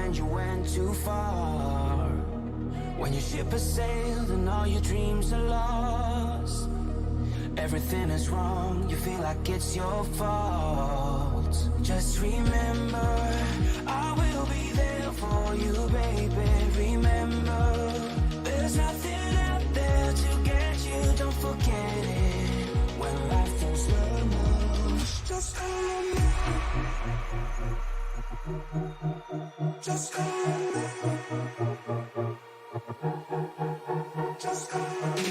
when you went too far. When your ship has sailed and all your dreams are lost. Everything is wrong, you feel like it's your fault. Just remember, I will be there for you, baby. Remember, there's nothing out there to get you, don't forget it. When life throws lemons, just call on me. Just call on me. Just call on me.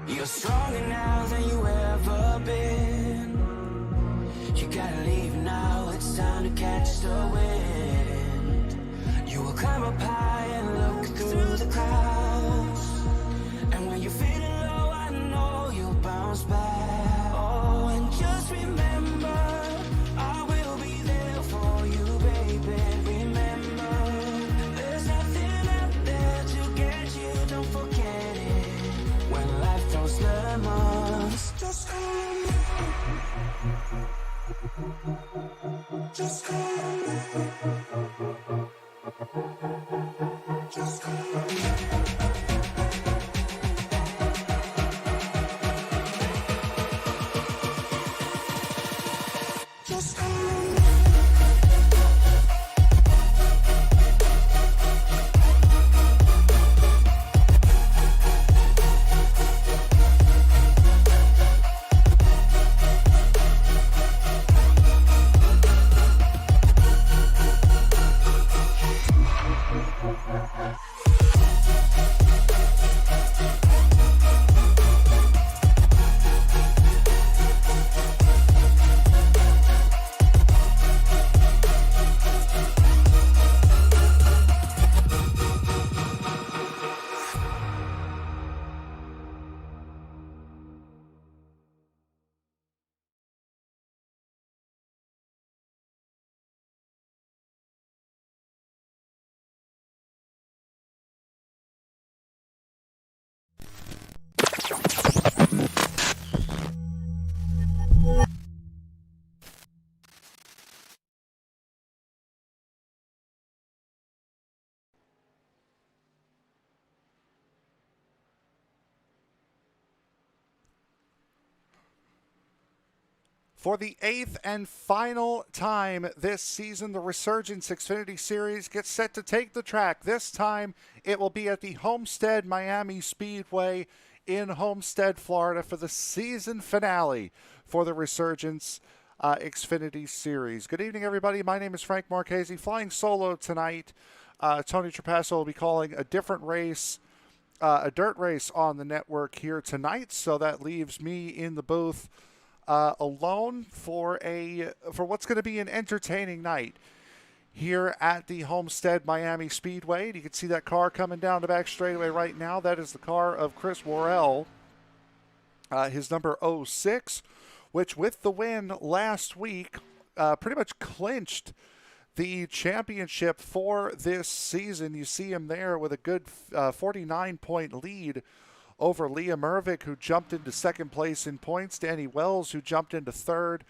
You're stronger now than you ever been. You gotta leave now, it's time to catch the wind. You will climb up high and look through the clouds. And when you're feeling low, I know you'll bounce back. Oh, and just remember, I will be there for you, baby. Remember, there's nothing out there to get you, don't forget it. When life throws lemons, just call on me. Just call on me. Just call on me. Just call on me. For the 8th and final time this season, the ReSURGEnce Xfinity Series gets set to take the track. This time, it will be at the Homestead-Miami Speedway in Homestead, Florida for the season finale for the ReSURGEnce Xfinity Series. Good evening, everybody. My name is Frank Marchese, flying solo tonight. Tony Trapasso will be calling a different race, a dirt race on the network here tonight, so that leaves me in the booth alone for what's going to be an entertaining night here at the Homestead-Miami Speedway. You can see that car coming down the back straightaway right now. That is the car of Chris Worrell, his number 06, which with the win last week pretty much clinched the championship for this season. You see him there with a good 49-point lead over Liam Ervik, who jumped into second place in points. Danny Wells, who jumped into third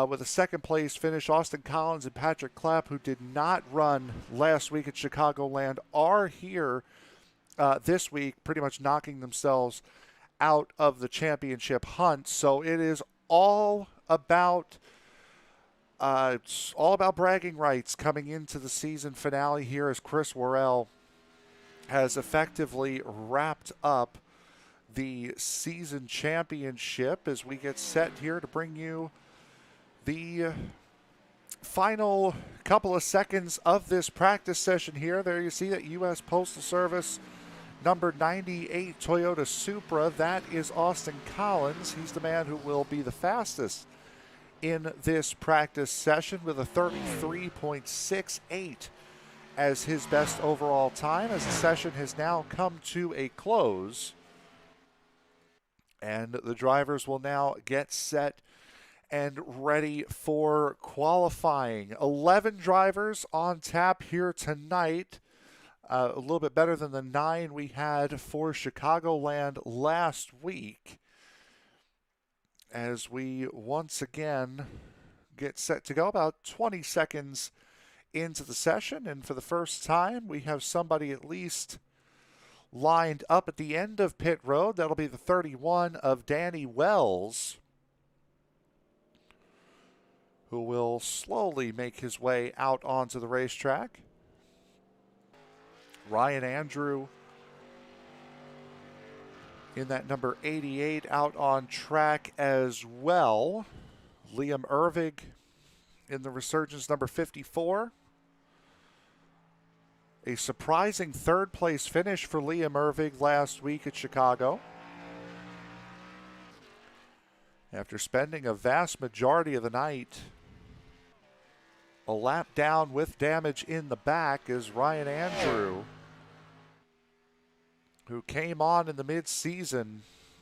with a second place finish. Austin Collins and Patrick Clapp, who did not run last week at Chicagoland, are here this week, pretty much knocking themselves out of the championship hunt. So it is all about bragging rights coming into the season finale here, as Chris Worrell has effectively wrapped up the season championship, as we get set here to bring you The final couple of seconds of this practice session here. There you see that U.S. Postal Service number 98 Toyota Supra. That is Austin Collins. He's the man who will be the fastest in this practice session with a 33.68 as his best overall time, as the session has now come to a close. And the drivers will now get set and ready for qualifying. 11 drivers on tap here tonight. A little bit better than the 9 we had for Chicagoland last week, as we once again get set to go about 20 seconds into the session. And for the first time, we have somebody at least lined up at the end of pit road. That'll be the 31 of Danny Wells, who will slowly make his way out onto the racetrack. Ryan Andrew in that number 88 out on track as well. Liam Ervig in the ReSURGEnce number 54. A surprising third place finish for Liam Ervig last week at Chicago, after spending a vast majority of the night a lap down with damage in the back. Is Ryan Andrew, who came on in the mid-season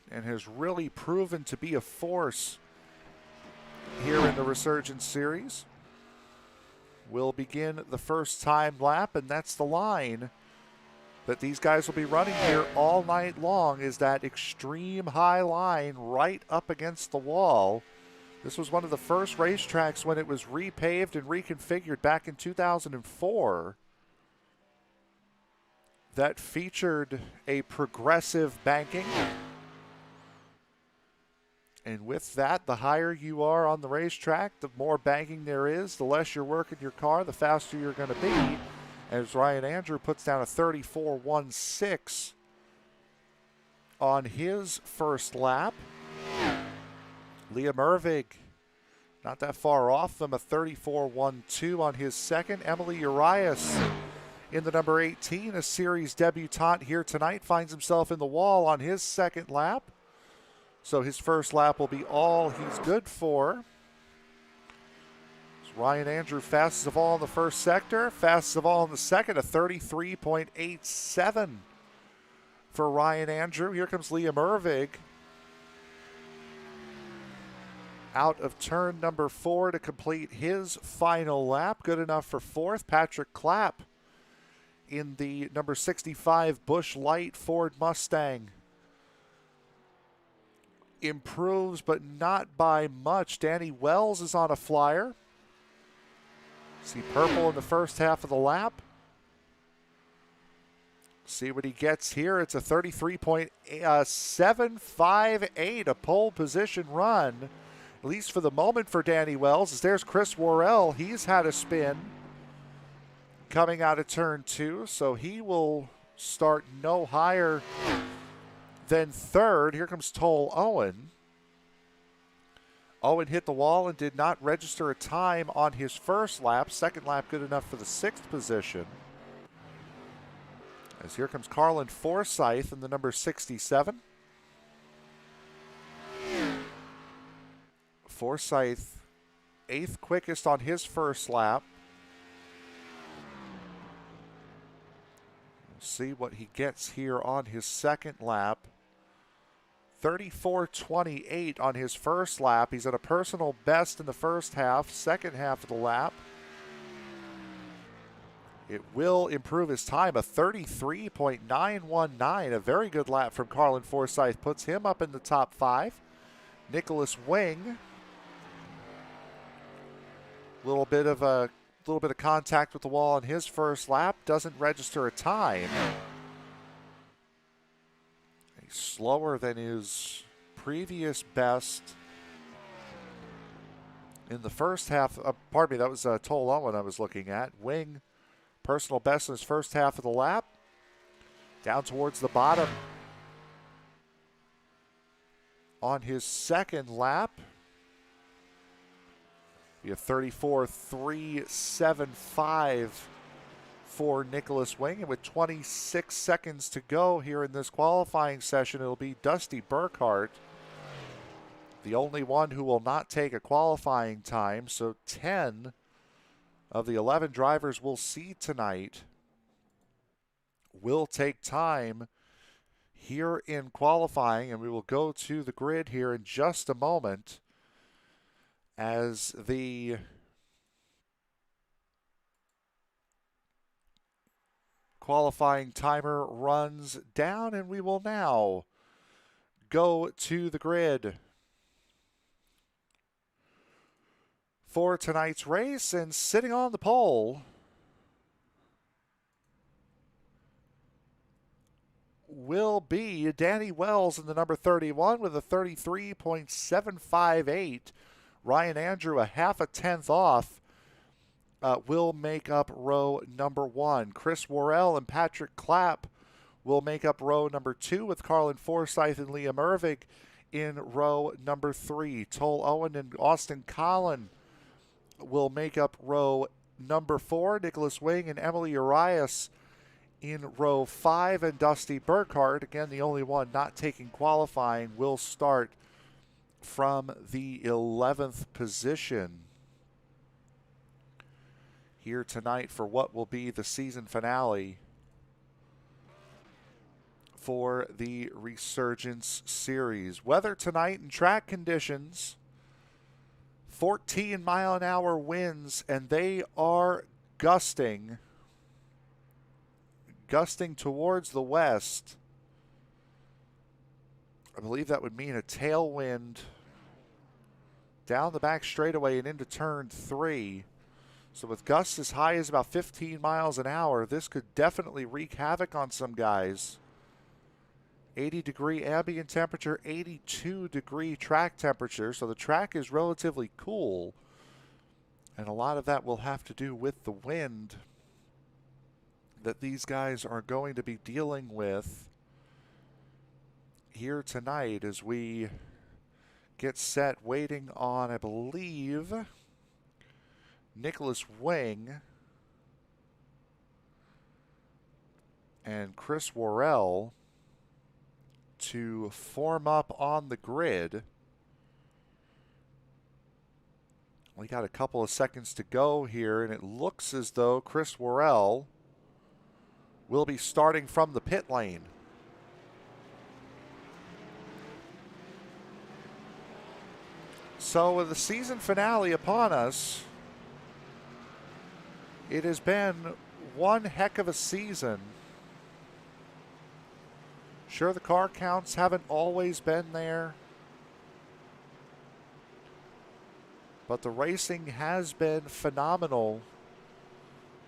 and has really proven to be a force here in the ReSURGEnce series, will begin the first time lap. And that's the line that these guys will be running here all night long, is that extreme high line right up against the wall. This was one of the first racetracks when it was repaved and reconfigured back in 2004 that featured a progressive banking. And with that, the higher you are on the racetrack, the more banking there is, the less you're working your car, the faster you're going to be. As Ryan Andrew puts down a 34.16 on his first lap. Liam Ervig, not that far off them, a 34.12 on his second. Emily Urias in the number 18, a series debutante here tonight, finds himself in the wall on his second lap. So his first lap will be all he's good for. Ryan Andrew fastest of all in the first sector, fastest of all in the second, a 33.87 for Ryan Andrew. Here comes Liam Ervig out of turn number 4 to complete his final lap. Good enough for fourth. Patrick Clapp in the number 65 Busch Light Ford Mustang improves, but not by much. Danny Wells is on a flyer. See purple in the first half of the lap. See what he gets here. It's a 33.758, a pole position run, at least for the moment, for Danny Wells. As there's Chris Worrell. He's had a spin coming out of turn 2, so he will start no higher than third. Here comes Toll Owen. Owen hit the wall and did not register a time on his first lap. Second lap good enough for the 6th position. As here comes Carlin Forsyth in the number 67. Forsyth, 8th quickest on his first lap. We'll see what he gets here on his second lap. 34.28 on his first lap. He's at a personal best in the first half. Second half of the lap, it will improve his time, a 33.919. A very good lap from Carlin Forsyth puts him up in the top 5. Nicholas Wing, little bit of contact with the wall on his first lap, doesn't register a time. Slower than his previous best in the first half. Pardon me, that was Toll Owen I was looking at. Wing, personal best in his first half of the lap. Down towards the bottom on his second lap. Be a 34.375 for Nicholas Wing. And with 26 seconds to go here in this qualifying session, it'll be Dusty Burkhart, the only one who will not take a qualifying time. So 10 of the 11 drivers we'll see tonight will take time here in qualifying, and we will go to the grid here in just a moment as the qualifying timer runs down, and we will now go to the grid for tonight's race. And sitting on the pole will be Danny Wells in the number 31 with a 33.758. Ryan Andrew, a half a tenth off, will make up row number 1. Chris Worrell and Patrick Clapp will make up row number 2, with Carlin Forsyth and Liam Ervig in row number 3. Toll Owen and Austin Collin will make up row number 4. Nicholas Wing and Emily Arias in row 5, and Dusty Burkhart, again the only one not taking qualifying, will start from the 11th position here tonight for what will be the season finale for the ReSURGEnce series. Weather tonight and track conditions: 14-mile-an-hour winds, and they are gusting towards the west. I believe that would mean a tailwind down the back straightaway and into turn 3. So with gusts as high as about 15 miles an hour, this could definitely wreak havoc on some guys. 80-degree ambient temperature, 82-degree track temperature, so the track is relatively cool. And a lot of that will have to do with the wind that these guys are going to be dealing with here tonight as we get set, waiting on, I believe, Nicholas Wing and Chris Worrell to form up on the grid. We got a couple of seconds to go here, and it looks as though Chris Worrell will be starting from the pit lane. So with the season finale upon us, it has been one heck of a season. Sure, the car counts haven't always been there, but the racing has been phenomenal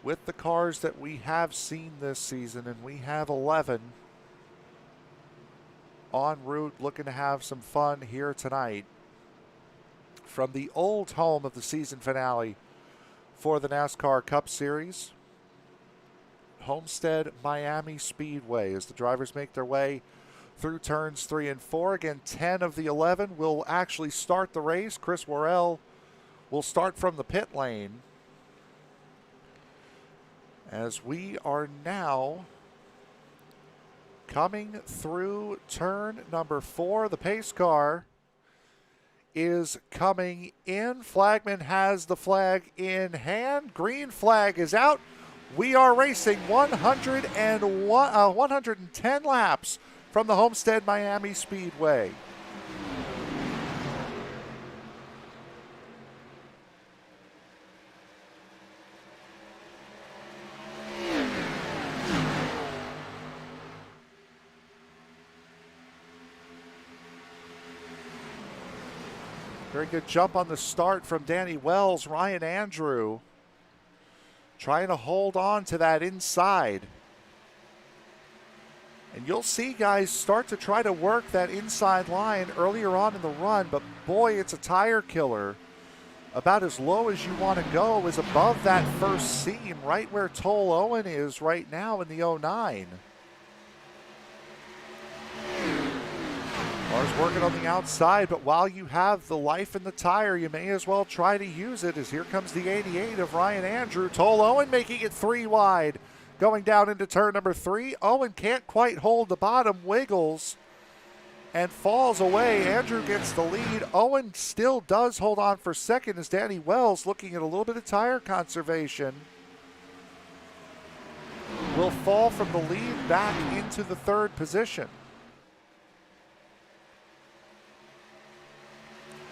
with the cars that we have seen this season, and we have 11 en route looking to have some fun here tonight from the old home of the season finale for the NASCAR Cup Series, Homestead-Miami Speedway, as the drivers make their way through turns 3 and 4. Again, 10 of the 11 will actually start the race. Chris Worrell will start from the pit lane, as we are now coming through turn number 4. The pace car is coming in. Flagman has the flag in hand. Green flag is out. We are racing 110 laps from the Homestead-Miami Speedway. Very good jump on the start from Danny Wells. Ryan Andrew trying to hold on to that inside. And you'll see guys start to try to work that inside line earlier on in the run, but boy, it's a tire killer. About as low as you want to go is above that first seam, right where Toll Owen is right now in the 09. Car's working on the outside, but while you have the life in the tire, you may as well try to use it, as here comes the 88 of Ryan Andrew. Toll Owen making it 3 wide. Going down into turn number 3. Owen can't quite hold the bottom, wiggles, and falls away. Andrew gets the lead. Owen still does hold on for second as Danny Wells, looking at a little bit of tire conservation, will fall from the lead back into the 3rd position.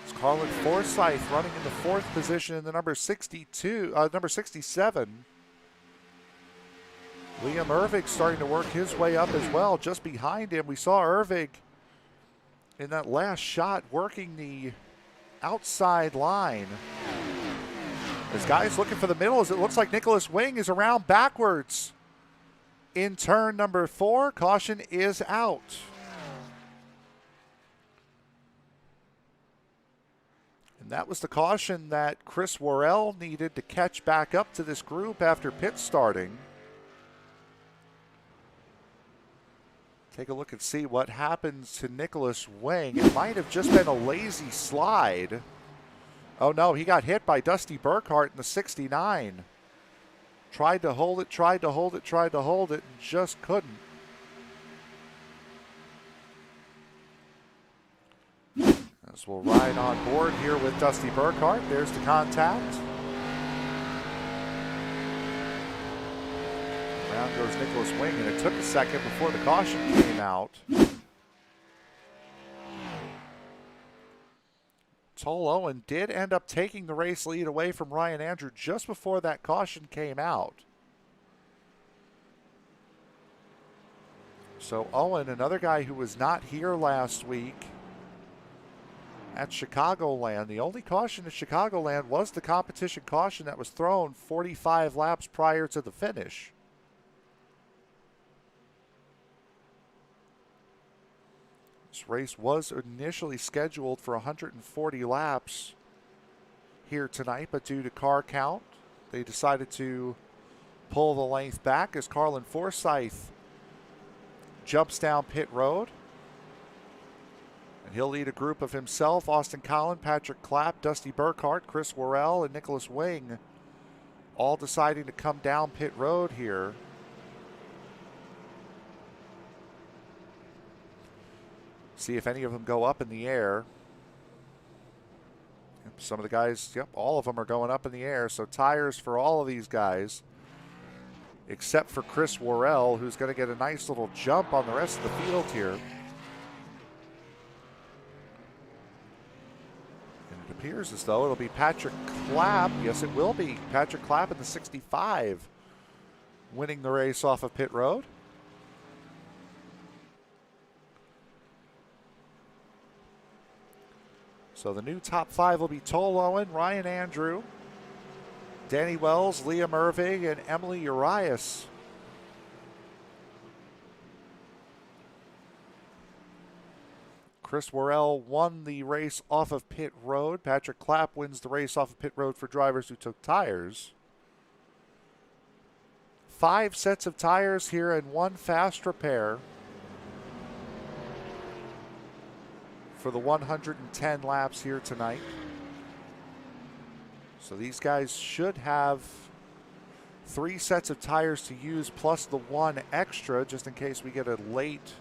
It's Carlin Forsyth running in the 4th position in the number 67. Liam Ervig starting to work his way up as well. Just behind him, we saw Ervig in that last shot working the outside line. This guy's looking for the middle as it looks like Nicholas Wing is around backwards in turn number 4. Caution is out. And that was the caution that Chris Worrell needed to catch back up to this group after pit starting. Take a look and see what happens to Nicholas Wing. It might have just been a lazy slide. Oh no, he got hit by Dusty Burkhart in the 69. Tried to hold it, tried to hold it, tried to hold it, and just couldn't. As we'll ride on board here with Dusty Burkhart. There's the contact. Down goes Nicholas Wing, and it took a second before the caution came out. Toll Owen did end up taking the race lead away from Ryan Andrew just before that caution came out. So Owen, another guy who was not here last week at Chicagoland. The only caution at Chicagoland was the competition caution that was thrown 45 laps prior to the finish. This race was initially scheduled for 140 laps here tonight, but due to car count, they decided to pull the length back as Carlin Forsyth jumps down pit road. And he'll lead a group of himself, Austin Collin, Patrick Clapp, Dusty Burkhart, Chris Worrell, and Nicholas Wing, all deciding to come down pit road here. See if any of them go up in the air. Some of the guys, yep, all of them are going up in the air. So tires for all of these guys, except for Chris Worrell, who's going to get a nice little jump on the rest of the field here. And it appears as though it'll be Patrick Clapp. Yes, it will be Patrick Clapp in the 65 winning the race off of pit road. So the new top 5 will be Toll Owen, Ryan Andrew, Danny Wells, Liam Ervig, and Emily Urias. Chris Worrell won the race off of pit road. Patrick Clapp wins the race off of pit road for drivers who took tires. 5 sets of tires here and 1 fast repair for the 110 laps here tonight. So these guys should have 3 sets of tires to use plus the 1 extra just in case we get a late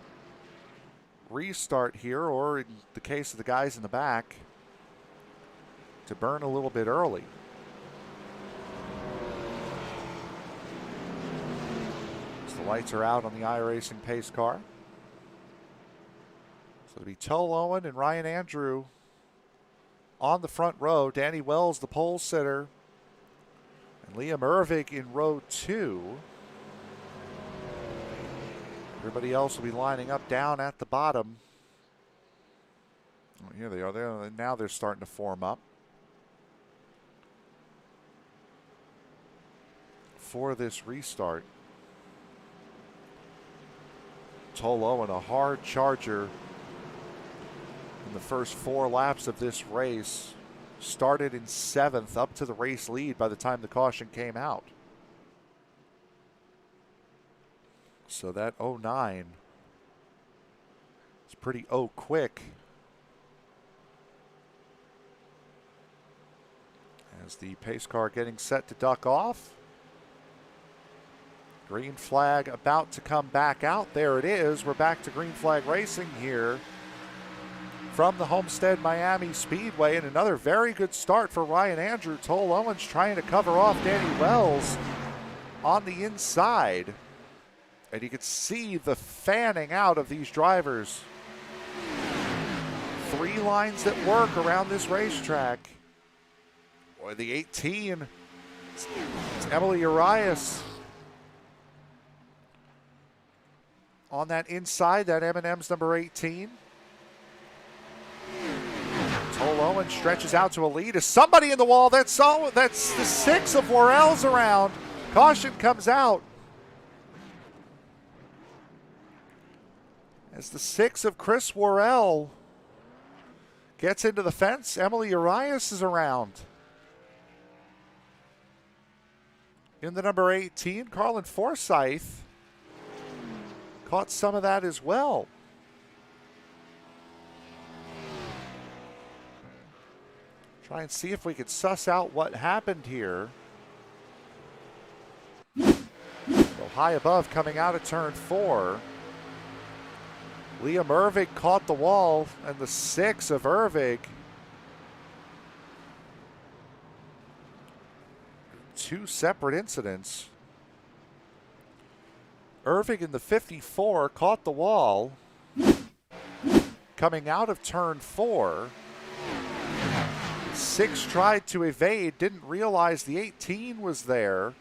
restart here, or in the case of the guys in the back, to burn a little bit early. As the lights are out on the iRacing pace car. So it'll be Toll Owen and Ryan Andrew on the front row. Danny Wells, the pole sitter, and Liam Ervig in row 2. Everybody else will be lining up down at the bottom. Oh, here they are. Now they're starting to form up for this restart. Toll Owen, a hard charger in the first 4 laps of this race, started in 7th up to the race lead by the time the caution came out. So that 09 is pretty quick. As the pace car getting set to duck off. Green flag about to come back out. There it is. We're back to green flag racing here from the Homestead-Miami Speedway, and another very good start for Ryan Andrew. Toll Owens trying to cover off Danny Wells on the inside. And you can see the fanning out of these drivers. 3 lines that work around this racetrack. Boy, the 18, it's Emily Arias on that inside, that M&M's number 18. Toll Owens stretches out to a lead. Is somebody in the wall? That's the 6 of Worrell's around. Caution comes out. As the 6 of Chris Worrell gets into the fence, Emily Arias is around. In the number 18, Carlin Forsyth caught some of that as well. Try and see if we could suss out what happened here. So high above coming out of turn 4. Liam Ervig caught the wall, and the 6 of Ervig. 2 separate incidents. Ervig in the 54 caught the wall coming out of turn 4. 6 tried to evade, didn't realize the 18 was there.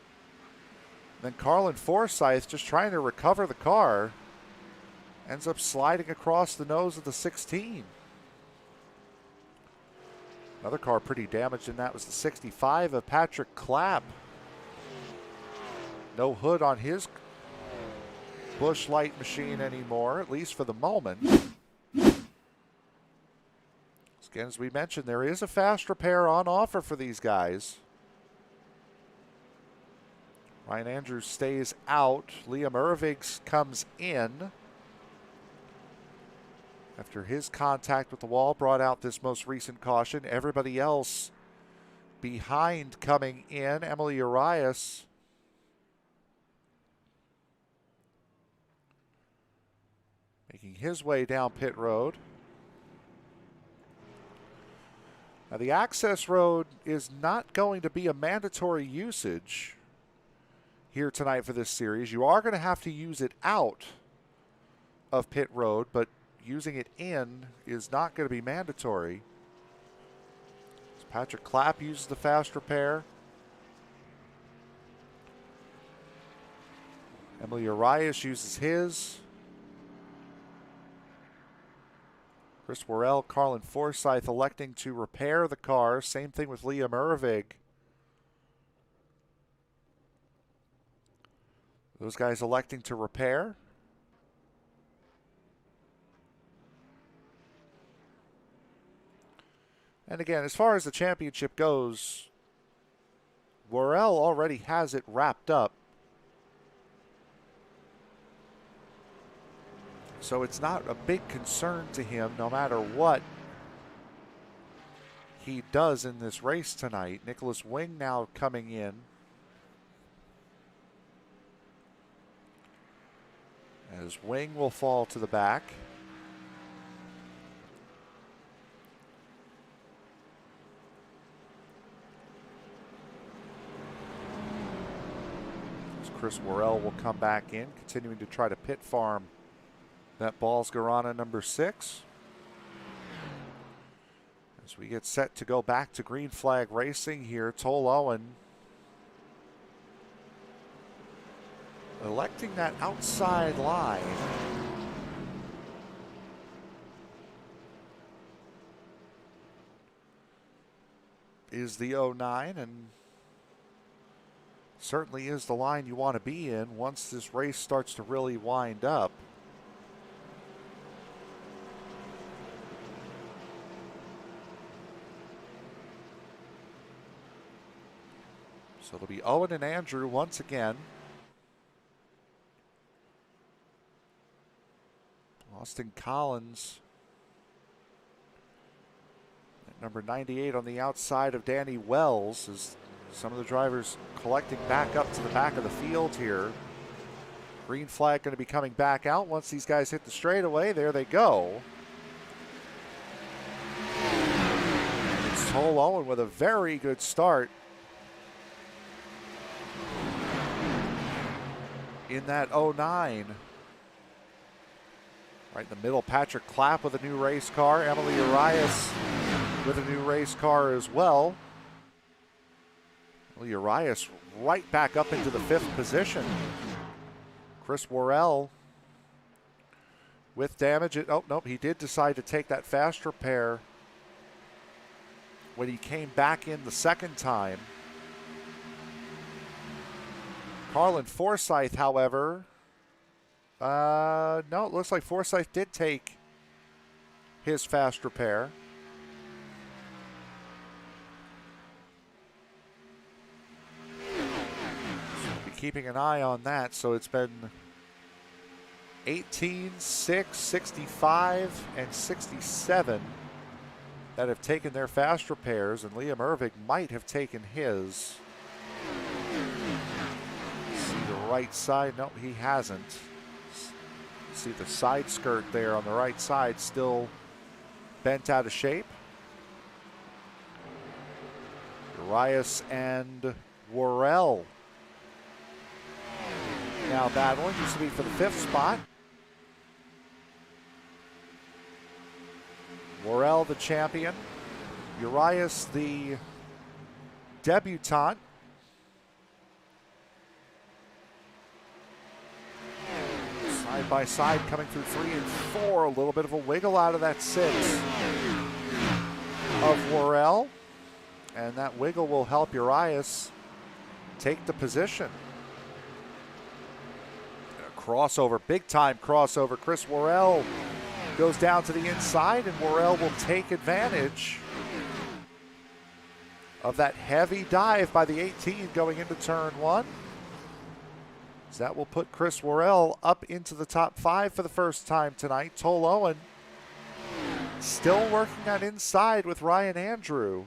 Then Carlin Forsyth, just trying to recover the car, ends up sliding across the nose of the 16. Another car pretty damaged, and that was the 65 of Patrick Clapp. No hood on his Busch Light machine anymore, at least for the moment. Again, as we mentioned, there is a fast repair on offer for these guys. Ryan Andrews stays out. Liam Ervig comes in after his contact with the wall brought out this most recent caution. Everybody else behind coming in. Emily Arias making his way down pit road. Now, the access road is not going to be a mandatory usage here tonight for this series. You are going to have to use it out of pit road, but using it in is not going to be mandatory. So Patrick Clapp uses the fast repair. Emily Arias uses his. Chris Worrell, Carlin Forsyth electing to repair the car. Same thing with Liam Ervig. Those guys electing to repair. And again, as far as the championship goes, Worrell already has it wrapped up. So it's not a big concern to him no matter what he does in this race tonight. Nicholas Wing now coming in. As Wing will fall to the back. As Chris Worrell will come back in, continuing to try to pit farm that Balls Garana number 6. As we get set to go back to green flag racing here, Toll Owen electing that outside line. Is the 09, and certainly is the line you want to be in once this race starts to really wind up. So it'll be Owen and Andrew once again Austin Collins at number 98 on the outside of Danny Wells, as some of the drivers collecting back up to the back of the field here. Green flag going to be coming back out once these guys hit the straightaway. There they go. And it's Toll Owen with a very good start in that 09. Right in the middle, Patrick Clapp with a new race car. Emily Arias with a new race car as well. Emily Arias right back up into the 5th position. Chris Worrell with damage. Oh, nope, he did decide to take that fast repair when he came back in the 2nd time. Carlin Forsyth, however, no, it looks like Forsyth did take his fast repair. Keeping an eye on that. So it's been 18, 6, 65, and 67 that have taken their fast repairs, and Liam Ervig might have taken his. See the right side. No, he hasn't. See the side skirt there on the right side still bent out of shape. Arias and Worrell now battling. Used to be for the 5th spot. Worrell the champion. Urias the debutante. Side by side coming through 3 and 4. A little bit of a wiggle out of that 6 of Worrell. And that wiggle will help Urias take the position. Crossover, big time crossover. Chris Worrell goes down to the inside, and Worrell will take advantage of that heavy dive by the 18 going into turn 1. So that will put Chris Worrell up into the top 5 for the first time tonight. Toll Owen still working on inside with Ryan Andrew.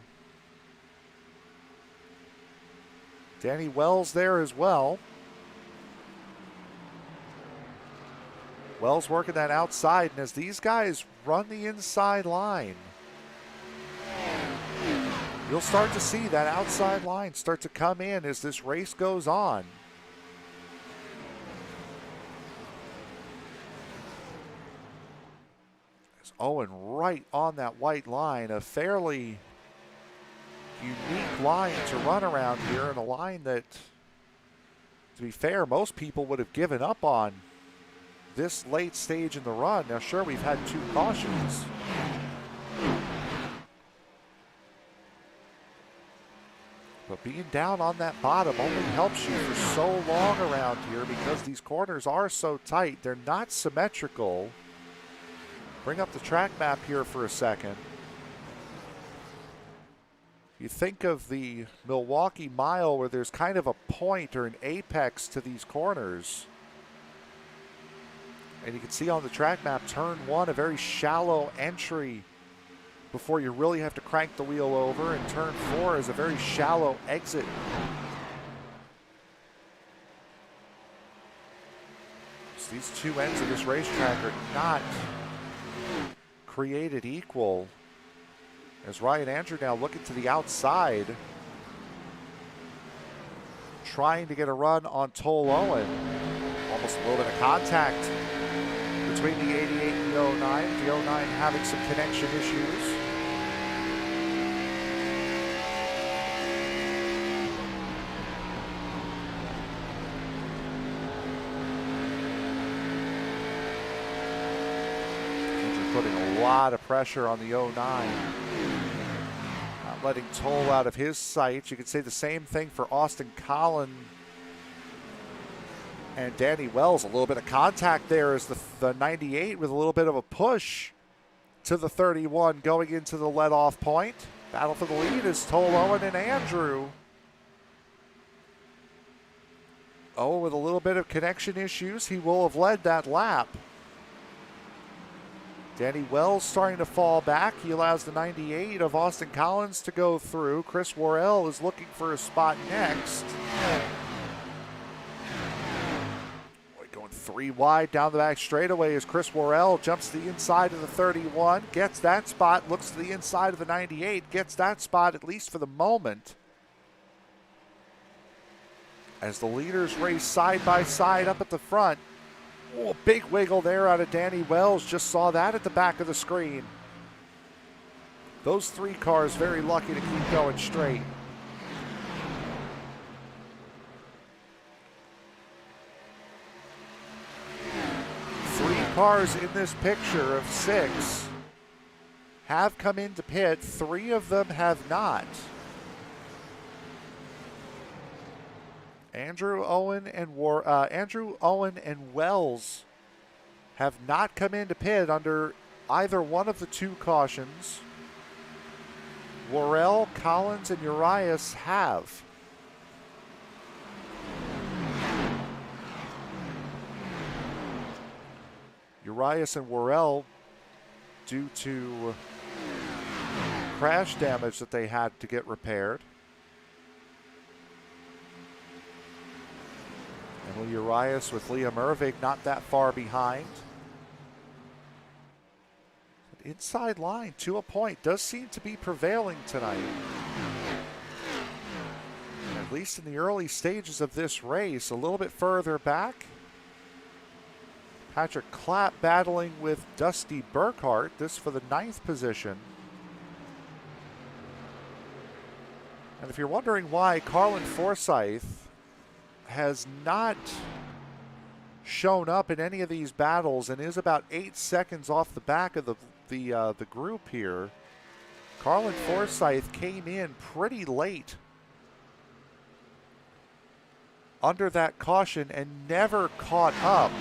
Danny Wells there as well. Wells working that outside, and as these guys run the inside line, you'll start to see that outside line start to come in as this race goes on. There's Owen right on that white line, a fairly unique line to run around here, and a line that, to be fair, most people would have given up on this late stage in the run. Now, sure, we've had 2 cautions. But being down on that bottom only helps you for so long around here because these corners are so tight. They're not symmetrical. Bring up the track map here for a second. You think of the Milwaukee Mile where there's kind of a point or an apex to these corners. And you can see on the track map, turn 1, a very shallow entry before you really have to crank the wheel over, and turn 4 is a very shallow exit. So these 2 ends of this racetrack are not created equal. As Ryan Andrew now looking to the outside, trying to get a run on Toll Owen. Almost a little bit of contact between the 88 and the 09. The 09 having some connection issues. Andrew putting a lot of pressure on the 09. Not letting Toll out of his sights. You could say the same thing for Austin Collin and Danny Wells. A little bit of contact there as the 98 with a little bit of a push to the 31 going into the let-off point. Battle for the lead is Toll Owen and Andrew. Owen with a little bit of connection issues. He will have led that lap. Danny Wells starting to fall back. He allows the 98 of Austin Collins to go through. Chris Worrell is looking for a spot next. Going 3 wide down the back straightaway as Chris Worrell jumps to the inside of the 31, gets that spot, looks to the inside of the 98, gets that spot at least for the moment. As the leaders race side by side up at the front. Oh, big wiggle there out of Danny Wells. Just saw that at the back of the screen. Those 3 cars very lucky to keep going straight. Cars in this picture of 6 have come into pit. 3 of them have not. Andrew Owen and Wells have not come into pit under either one of the 2 cautions. Worrell, Collins, and Urias have. Urias and Worrell, due to crash damage that they had to get repaired. And Urias with Liam Ervig not that far behind. Inside line to a point does seem to be prevailing tonight. At least in the early stages of this race. A little bit further back, Patrick Clapp battling with Dusty Burkhart, this for the 9th position. And if you're wondering why Carlin Forsyth has not shown up in any of these battles and is about 8 seconds off the back of the group here, Carlin Forsyth came in pretty late under that caution and never caught up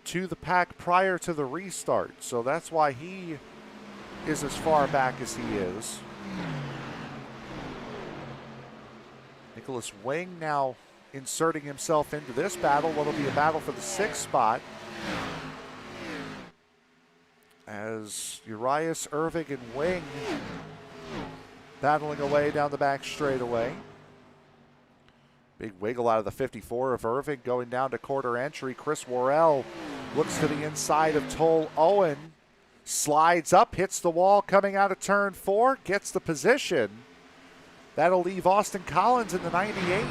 to the pack prior to the restart. So that's why he is as far back as he is. Nicholas Wing now inserting himself into this battle. What'll be a battle for the 6th spot. As Urias, Ervig, and Wing battling away down the back straightaway. Big wiggle out of the 54 of Ervig going down to quarter entry. Chris Worrell looks to the inside of Toll Owen. Slides up, hits the wall coming out of turn 4, gets the position. That'll leave Austin Collins in the 98.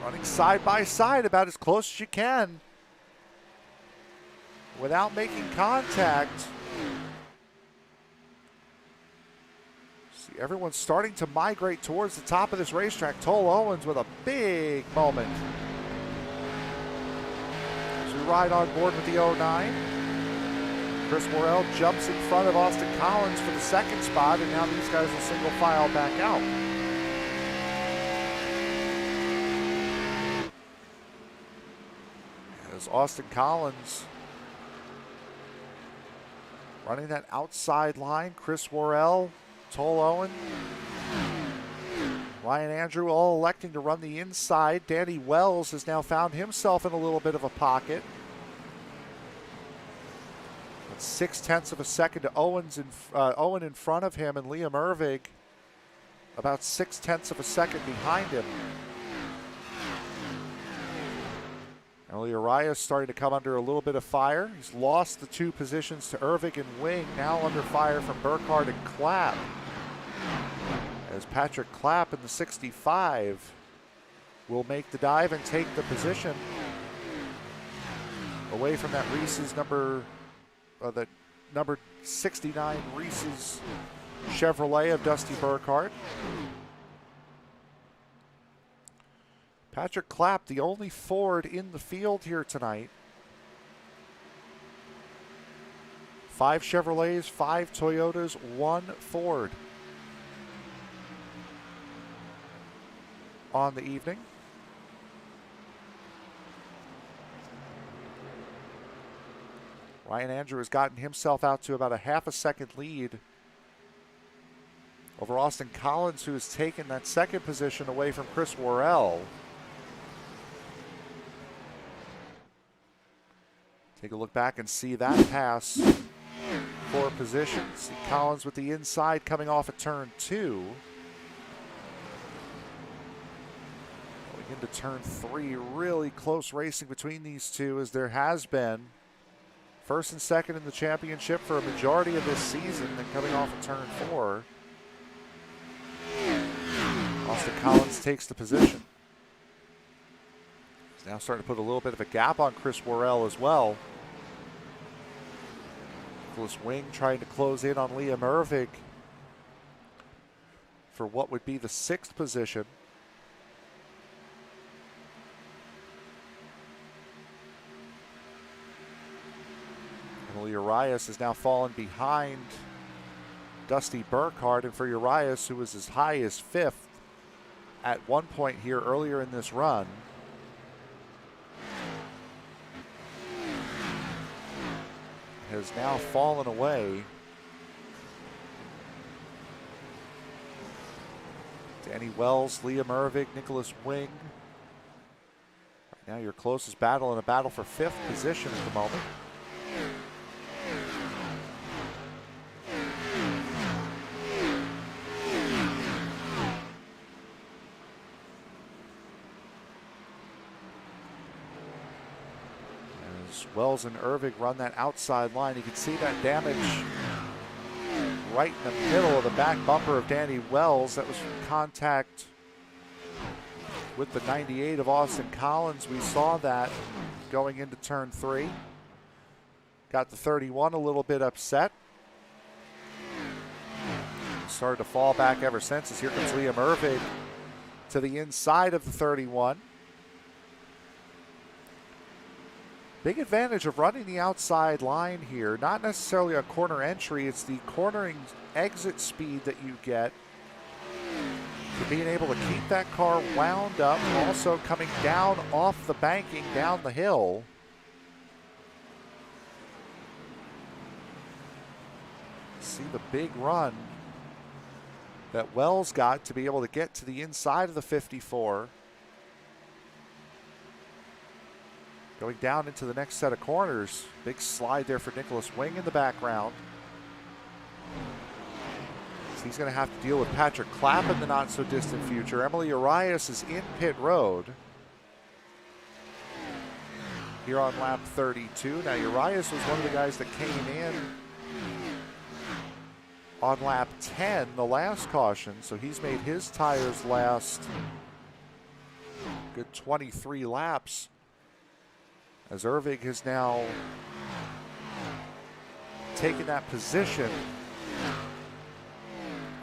Running side by side about as close as you can without making contact. See, everyone's starting to migrate towards the top of this racetrack. Toll Owens with a big moment. As we ride on board with the 09. Chris Worrell jumps in front of Austin Collins for the 2nd spot, and now these guys will single file back out. As Austin Collins running that outside line, Chris Worrell, Toll Owen, Ryan Andrew all electing to run the inside. Danny Wells has now found himself in a little bit of a pocket. 0.6 of a second to Owen in front of him, and Liam Ervig about 0.6 of a second behind him. Now Urias starting to come under a little bit of fire. He's lost the 2 positions to Ervig and Wing, now under fire from Burkhart and Clapp. As Patrick Clapp in the 65 will make the dive and take the position away from that Reese's number 69 Reese's Chevrolet of Dusty Burkhart. Patrick Clapp, the only Ford in the field here tonight. 5 Chevrolets, 5 Toyotas, 1 Ford on the evening. Ryan Andrew has gotten himself out to about a 0.5 second lead over Austin Collins, who has taken that 2nd position away from Chris Worrell. Take a look back and see that pass for position. See Collins with the inside coming off at turn 2. Going into turn 3, really close racing between these two, as there has been. First and second in the championship for a majority of this season, then coming off at turn 4. Austin Collins takes the position. He's now starting to put a little bit of a gap on Chris Worrell as well. Nicholas Wing trying to close in on Liam Ervig for what would be the 6th position. Emily Urias has now fallen behind Dusty Burkhardt, and for Urias, who was as high as 5th at one point here earlier in this run, has now fallen away. Danny Wells, Liam Ervig, Nicholas Wing. Right now your closest battle, in a battle for 5th position at the moment. Wells and Ervig run that outside line. You can see that damage right in the middle of the back bumper of Danny Wells. That was from contact with the 98 of Austin Collins. We saw that going into turn 3. Got the 31 a little bit upset. Started to fall back ever since, as here comes Liam Ervig to the inside of the 31. Big advantage of running the outside line here. Not necessarily a corner entry, it's the cornering exit speed that you get for being able to keep that car wound up, also coming down off the banking down the hill. See the big run that Wells got to be able to get to the inside of the 54. Going down into the next set of corners. Big slide there for Nicholas Wing in the background. So he's going to have to deal with Patrick Clapp in the not-so-distant future. Emily Urias is in pit road here on lap 32. Now, Urias was one of the guys that came in on lap 10, the last caution, so he's made his tires last good 23 laps. As Ervig has now taken that position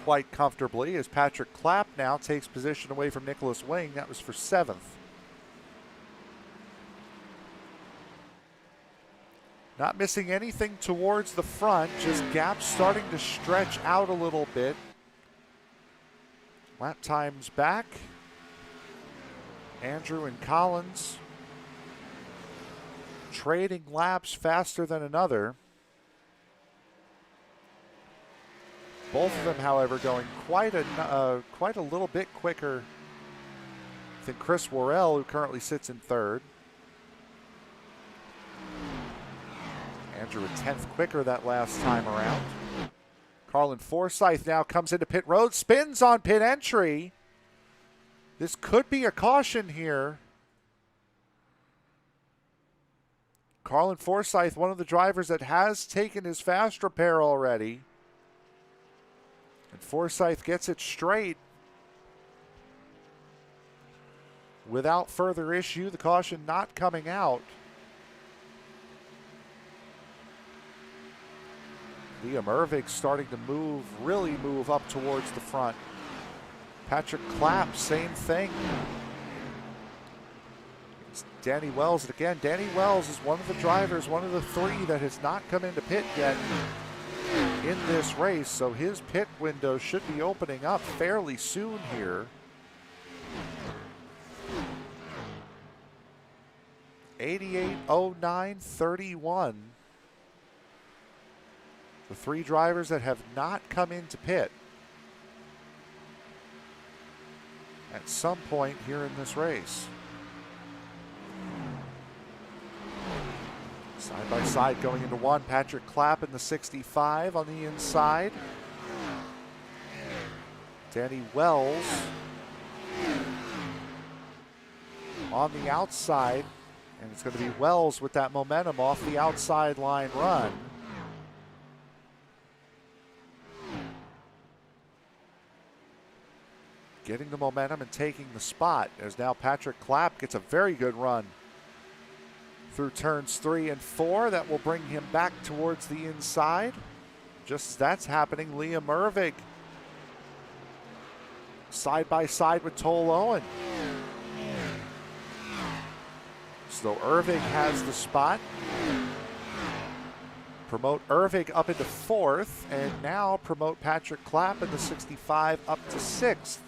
quite comfortably, as Patrick Clapp now takes position away from Nicholas Wing. That was for 7th. Not missing anything towards the front, just gaps starting to stretch out a little bit. Lap times back. Andrew and Collins trading laps faster than another. Both of them, however, going quite a little bit quicker than Chris Worrell, who currently sits in 3rd. Andrew a 10th quicker that last time around. Carlin Forsyth now comes into pit road, spins on pit entry. This could be a caution here. Carlin Forsyth, one of the drivers that has taken his fast repair already. And Forsyth gets it straight without further issue. The caution not coming out. Liam Ervig starting to really move up towards the front. Patrick Clapp, same thing. Danny Wells, and again, Danny Wells is one of the drivers, one of the 3 that has not come into pit yet in this race, so his pit window should be opening up fairly soon here. 88:09:31. The 3 drivers that have not come into pit at some point here in this race. Side by side going into one. Patrick Clapp in the 65 on the inside. Danny Wells on the outside. And it's going to be Wells with that momentum off the outside line run. Getting the momentum and taking the spot, as now Patrick Clapp gets a very good run through turns 3 and 4. That will bring him back towards the inside. Just as that's happening, Liam Ervig side by side with Toll Owen. So Ervig has the spot. Promote Ervig up into 4th, and now promote Patrick Clapp in the 65 up to 6th.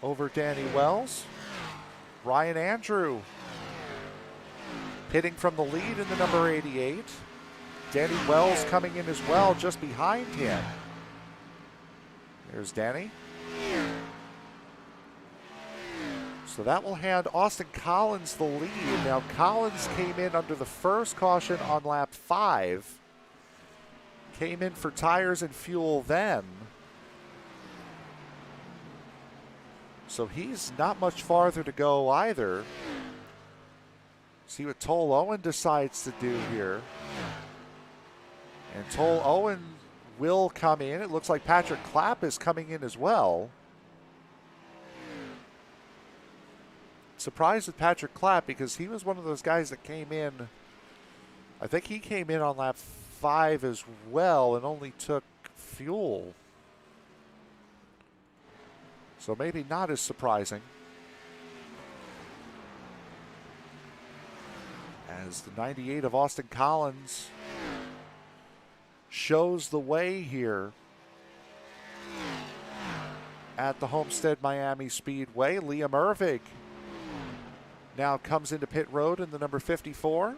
Over Danny Wells. Ryan Andrew pitting from the lead in the number 88. Danny Wells coming in as well just behind him. There's Danny. So that will hand Austin Collins the lead. Now Collins came in under the first caution on lap 5. Came in for tires and fuel then. So he's not much farther to go either. See what Toll Owen decides to do here. And Toll Owen will come in. It looks like Patrick Clapp is coming in as well. Surprised with Patrick Clapp because he was one of those guys that came in. I think he came in on lap 5 as well and only took fuel. So maybe not as surprising. As the 98 of Austin Collins shows the way here at the Homestead-Miami Speedway. Liam Ervig now comes into pit road in the number 54.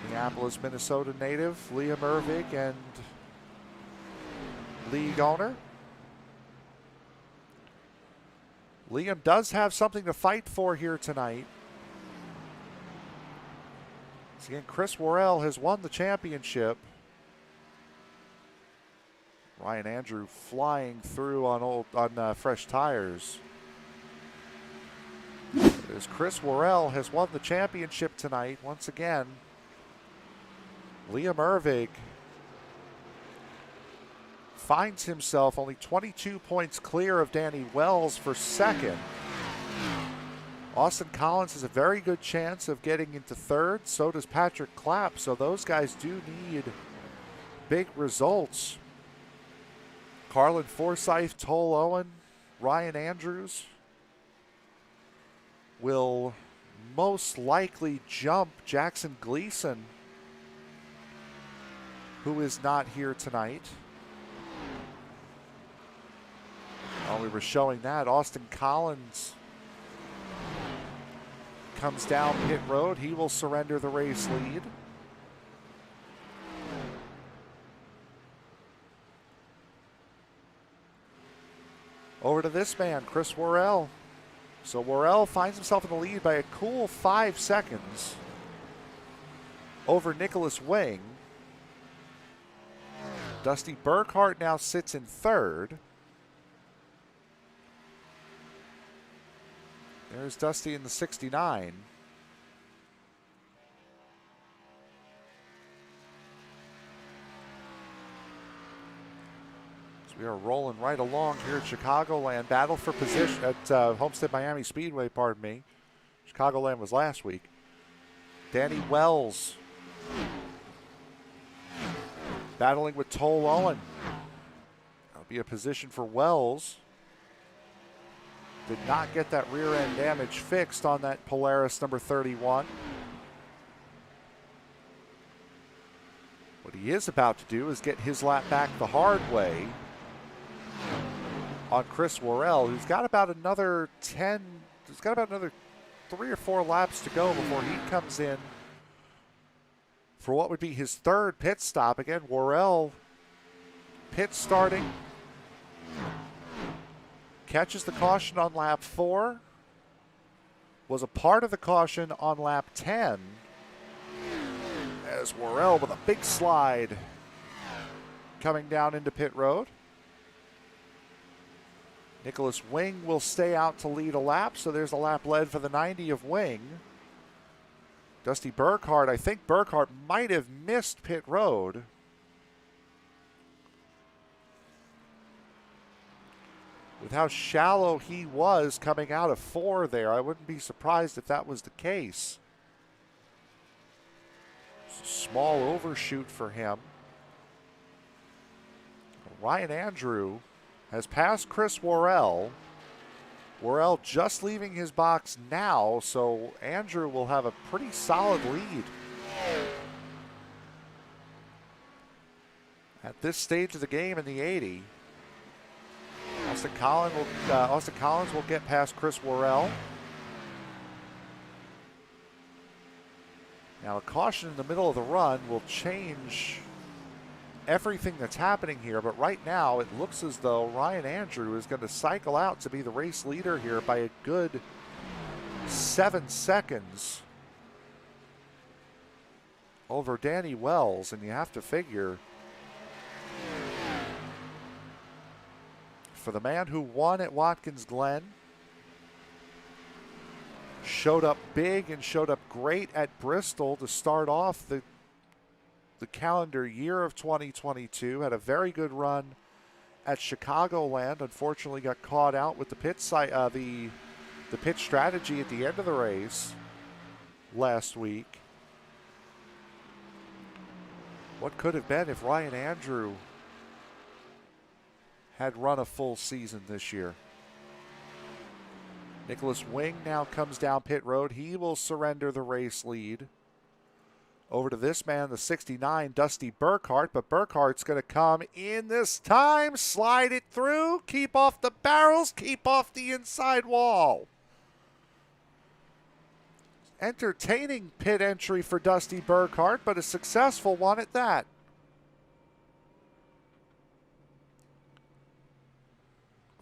Minneapolis, Minnesota native Liam Ervig and league owner. Liam does have something to fight for here tonight. So again, Chris Worrell has won the championship. Ryan Andrew flying through on fresh tires. As Chris Worrell has won the championship tonight once again. Liam Ervig finds himself only 22 points clear of Danny Wells for second. Austin Collins has a very good chance of getting into third. So does Patrick Clapp. So those guys do need big results. Carlin Forsyth, Toll Owen, Ryan Andrews will most likely jump Jackson Gleason, who is not here tonight. While we were showing that, Austin Collins comes down pit road. He will surrender the race lead. Over to this man, Chris Worrell. So Worrell finds himself in the lead by a cool 5 seconds over Nicholas Wing. Dusty Burkhart now sits in third. There's Dusty in the 69. So we are rolling right along here at Chicagoland. Battle for position at Homestead-Miami Speedway, pardon me. Chicagoland was last week. Danny Wells battling with Toll Owen. That'll be a position for Wells. Did not get that rear end damage fixed on that Polaris number 31. What he is about to do is get his lap back the hard way on Chris Worrell, who's got about another 3 or 4 laps to go before he comes in for what would be his third pit stop. Again, Worrell pit starting catches the caution on lap 4. Was a part of the caution on lap 10. As Worrell with a big slide coming down into pit road. Nicholas Wing will stay out to lead a lap, so there's a lap led for the 90 of Wing. Dusty Burkhardt, I think Burkhardt might have missed pit road. With how shallow he was coming out of 4 there, I wouldn't be surprised if that was the case. It's a small overshoot for him. Ryan Andrew has passed Chris Worrell. Worrell just leaving his box now, so Andrew will have a pretty solid lead. At this stage of the game in the 80, Austin Collins will get past Chris Worrell. Now a caution in the middle of the run will change everything that's happening here, but right now it looks as though Ryan Andrew is going to cycle out to be the race leader here by a good 7 seconds over Danny Wells, and you have to figure for the man who won at Watkins Glen, showed up big and showed up great at Bristol to start off the calendar year of 2022, had a very good run at Chicagoland. Unfortunately, got caught out with the pit strategy at the end of the race last week. What could have been if Ryan Andrew had run a full season this year? Nicholas Wing now comes down pit road. He will surrender the race lead over to this man, the 69, Dusty Burkhardt, but Burkhardt's going to come in this time, slide it through, keep off the barrels, keep off the inside wall. Entertaining pit entry for Dusty Burkhardt, but a successful one at that.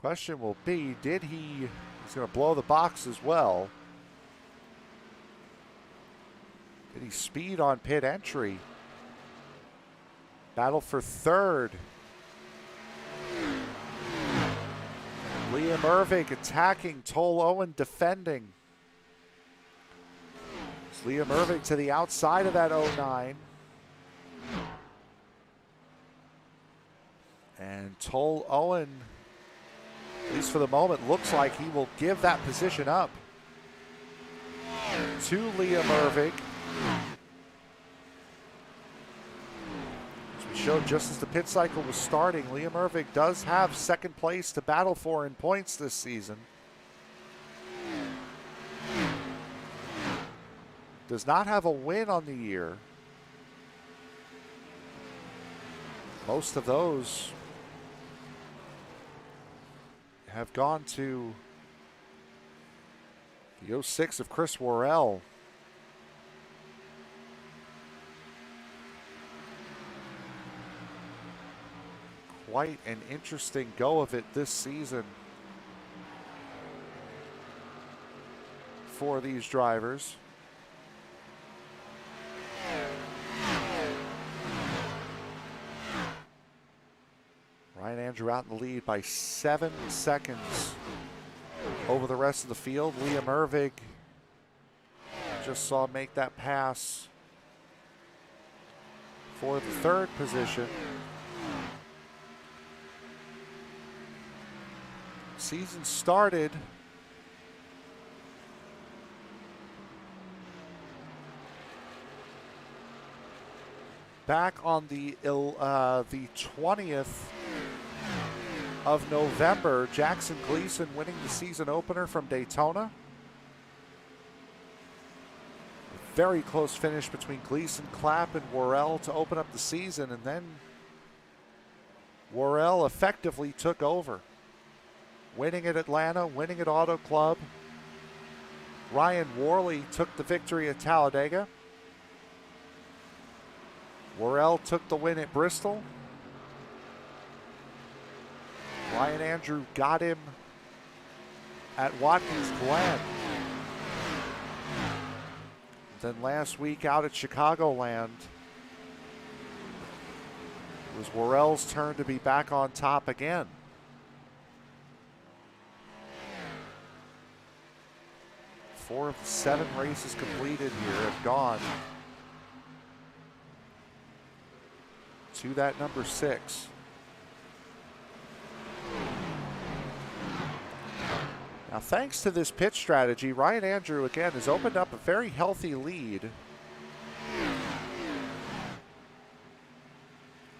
Question will be, he's going to blow the box as well. Did he speed on pit entry? Battle for third. Liam Ervig attacking, Toll Owen defending. It's Liam Ervig to the outside of that 09. And Toll Owen, at least for the moment, looks like he will give that position up to Liam Ervig. As we showed just as the pit cycle was starting, Liam Ervig does have second place to battle for in points this season. Does not have a win on the year. Most of those have gone to the 06 of Chris Worrell. Quite an interesting go of it this season for these drivers. Ryan Andrew out in the lead by 7 seconds over the rest of the field. Liam Ervig just saw him make that pass for the third position. Season started back on the 20th of November. Jackson Gleason winning the season opener from Daytona. A very close finish between Gleason, Clapp, and Worrell to open up the season, and then Worrell effectively took over. Winning at Atlanta, winning at Auto Club. Ryan Worley took the victory at Talladega. Worrell took the win at Bristol. Ryan Andrew got him at Watkins Glen. Then last week out at Chicagoland, it was Worrell's turn to be back on top again. Four of the 7 races completed here have gone to that number 6. Now, thanks to this pit strategy, Ryan Andrew again has opened up a very healthy lead.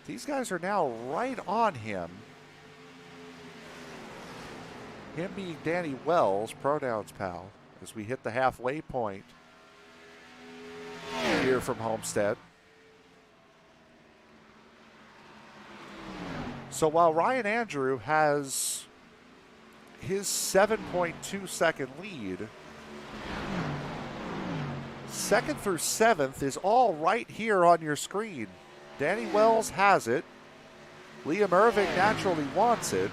These guys are now right on him. Him being Danny Wells, pronouns pal, as we hit the halfway point here from Homestead. So while Ryan Andrew has his 7.2 second lead, 2nd through 7th is all right here on your screen. Danny Wells has it. Liam Irving naturally wants it.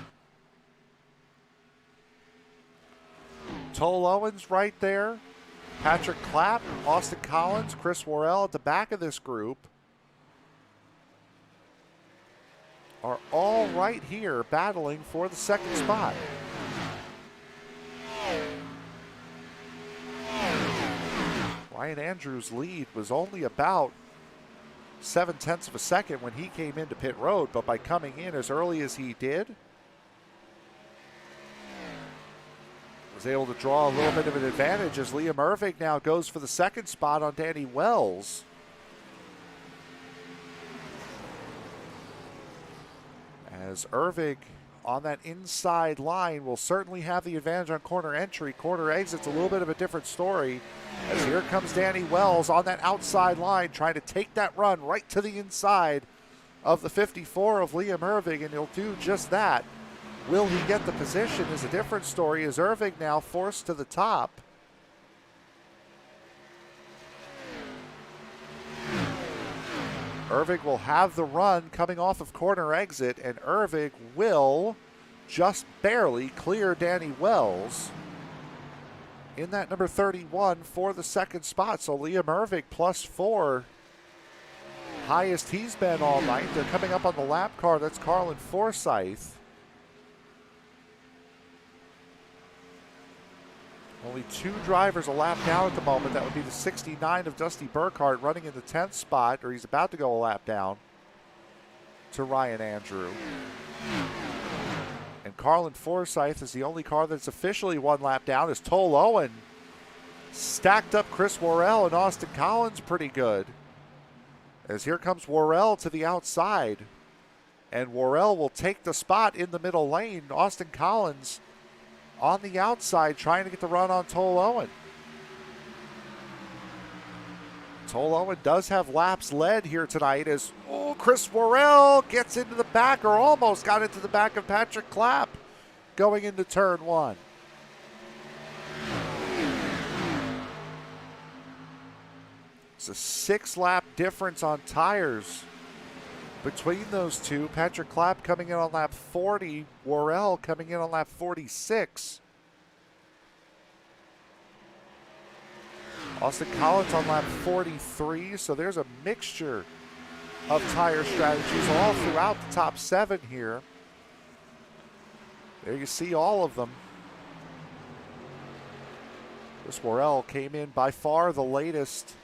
Toll Owens right there. Patrick Clapp, Austin Collins, Chris Worrell at the back of this group are all right here battling for the 2nd spot. Ryan Andrews' lead was only about 0.7 of a second when he came into pit road, but by coming in as early as he did, was able to draw a little bit of an advantage as Liam Irving now goes for the 2nd spot on Danny Wells. As Irving on that inside line will certainly have the advantage on corner entry. Corner exit's a little bit of a different story, as here comes Danny Wells on that outside line trying to take that run right to the inside of the 54 of Liam Irving, and he'll do just that. Will he get the position is a different story, as Irving now forced to the top. Irving will have the run coming off of corner exit, and Irving will just barely clear Danny Wells in that number 31 for the 2nd spot. So Liam Irving +4, highest he's been all night. They're coming up on the lap car. That's Carlin Forsyth. Only 2 drivers a lap down at the moment. That would be the 69 of Dusty Burkhart running in the 10th spot, or he's about to go a lap down to Ryan Andrew. And Carlin Forsyth is the only car that's officially 1 lap down, as Toll Owen stacked up Chris Worrell and Austin Collins pretty good. As here comes Worrell to the outside, and Worrell will take the spot in the middle lane. Austin Collins on the outside trying to get the run on Toll Owen. Toll Owen does have laps led here tonight, as Chris Worrell gets into the back, or almost got into the back of Patrick Clapp going into turn 1. It's a 6-lap difference on tires between those two. Patrick Clapp coming in on lap 40, Worrell coming in on lap 46. Austin Collins on lap 43, so there's a mixture of tire strategies all throughout the top 7 here. There you see all of them. Chris Worrell came in by far the latest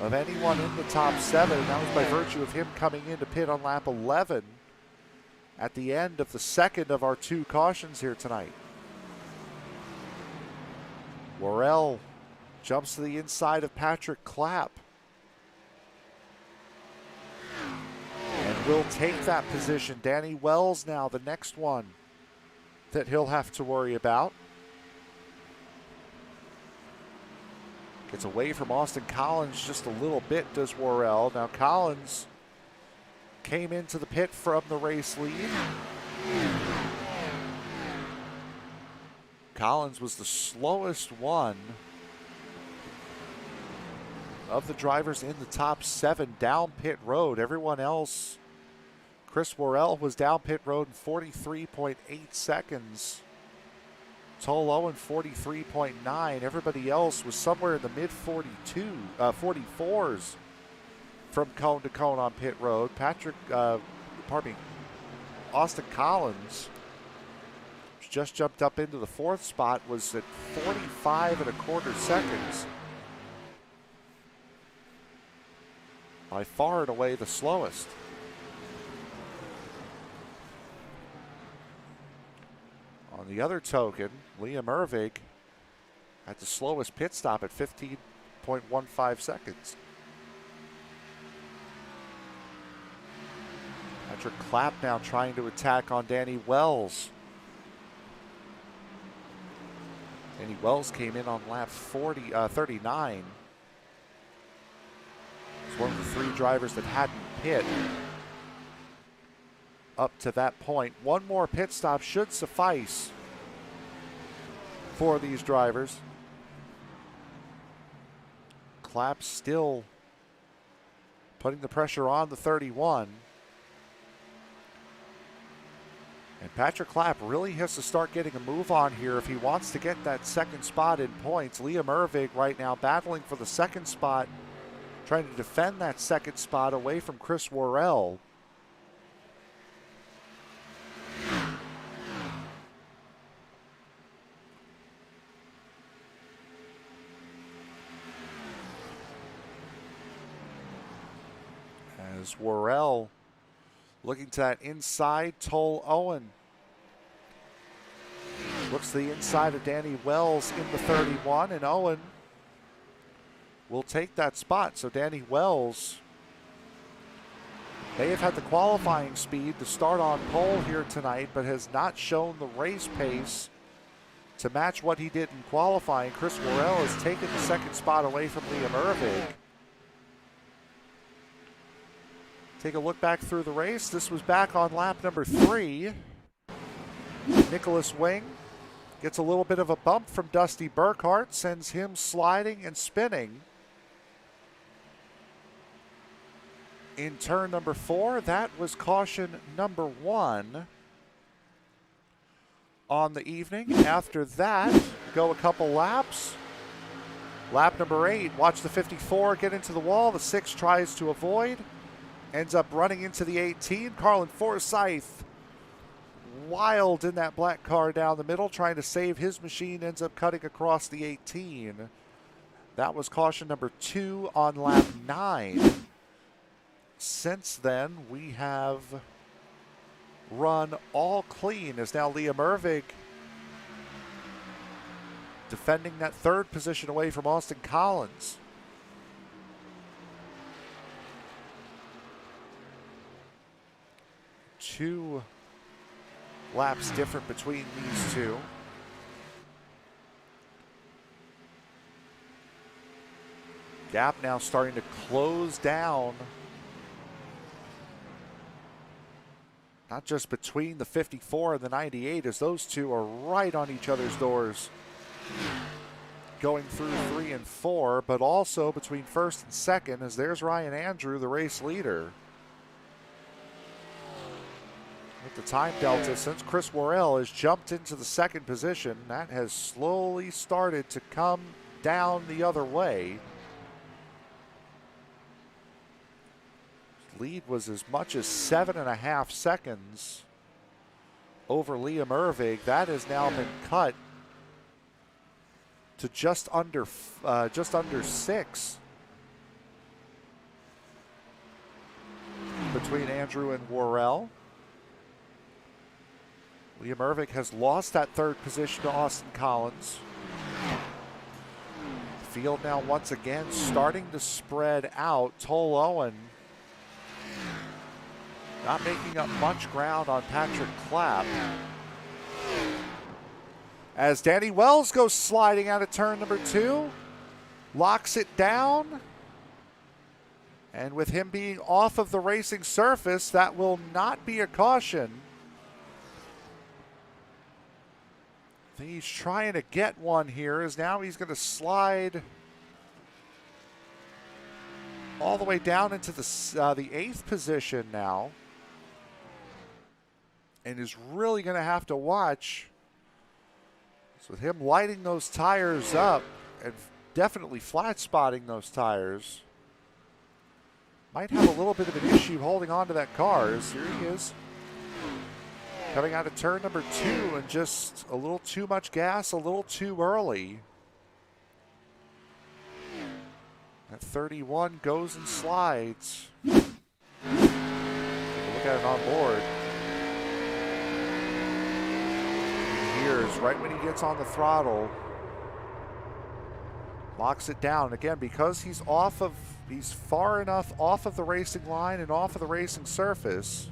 of anyone in the top 7. That was by virtue of him coming into pit on lap 11 at the end of the 2nd of our 2 cautions here tonight. Worrell jumps to the inside of Patrick Clapp and will take that position. Danny Wells now the next one that he'll have to worry about. Gets away from Austin Collins just a little bit, does Worrell. Now Collins came into the pit from the race lead. Collins was the slowest one of the drivers in the top 7 down pit road. Everyone else, Chris Worrell was down pit road in 43.8 seconds. Toll Owen 43.9. Everybody else was somewhere in the mid 44s from cone to cone on pit road. Austin Collins just jumped up into the 4th spot, was at 45.25 seconds. By far and away the slowest. On the other token, Liam Ervig at the slowest pit stop at 15.15 seconds. Patrick Clapp now trying to attack on Danny Wells. Danny Wells came in on lap 39. He's one of the 3 drivers that hadn't pit up to that point. One more pit stop should suffice for these drivers. Clapp still putting the pressure on the 31. And Patrick Clapp really has to start getting a move on here if he wants to get that 2nd spot in points. Liam Ervig right now battling for the 2nd spot, trying to defend that 2nd spot away from Chris Worrell. As Worrell looking to that inside, Toll Owen looks to the inside of Danny Wells in the 31, and Owen will take that spot. So Danny Wells may have had the qualifying speed to start on pole here tonight, but has not shown the race pace to match what he did in qualifying. Chris Worrell has taken the 2nd spot away from Liam Ervig. Take a look back through the race. This was back on lap number 3. Nicholas Wing gets a little bit of a bump from Dusty Burkhart, sends him sliding and spinning. In turn number 4, that was caution number 1 on the evening. After that, go a couple laps. Lap number 8, watch the 54 get into the wall. The 6 tries to avoid. Ends up running into the 18. Carlin Forsyth, wild in that black car down the middle, trying to save his machine, ends up cutting across the 18. That was caution number 2 on lap 9. Since then, we have run all clean, as now Liam Ervig defending that 3rd position away from Austin Collins. Two laps different between these two. Gap now starting to close down. Not just between the 54 and the 98, as those two are right on each other's doors going through 3 and 4, but also between 1st and 2nd, as there's Ryan Andrew, the race leader. With the time delta, since Chris Worrell has jumped into the 2nd position, that has slowly started to come down the other way. Lead was as much as 7.5 seconds over Liam Ervig. That has now been cut to just under 6 between Andrew and Worrell. Liam Ervig has lost that 3rd position to Austin Collins. The field now once again starting to spread out. Toll Owen not making up much ground on Patrick Clapp. As Danny Wells goes sliding out of turn number 2, locks it down. And with him being off of the racing surface, that will not be a caution. I think he's trying to get one here, as now he's going to slide all the way down into the 8th position now. And is really going to have to watch So with him lighting those tires up and definitely flat spotting those tires, might have a little bit of an issue holding on to that car. As here he is, coming out of turn number 2 and just a little too much gas, a little too early. That 31 goes and slides. Take a look at it on board. He hears right when he gets on the throttle, locks it down. Again, because he's far enough off of the racing line and off of the racing surface,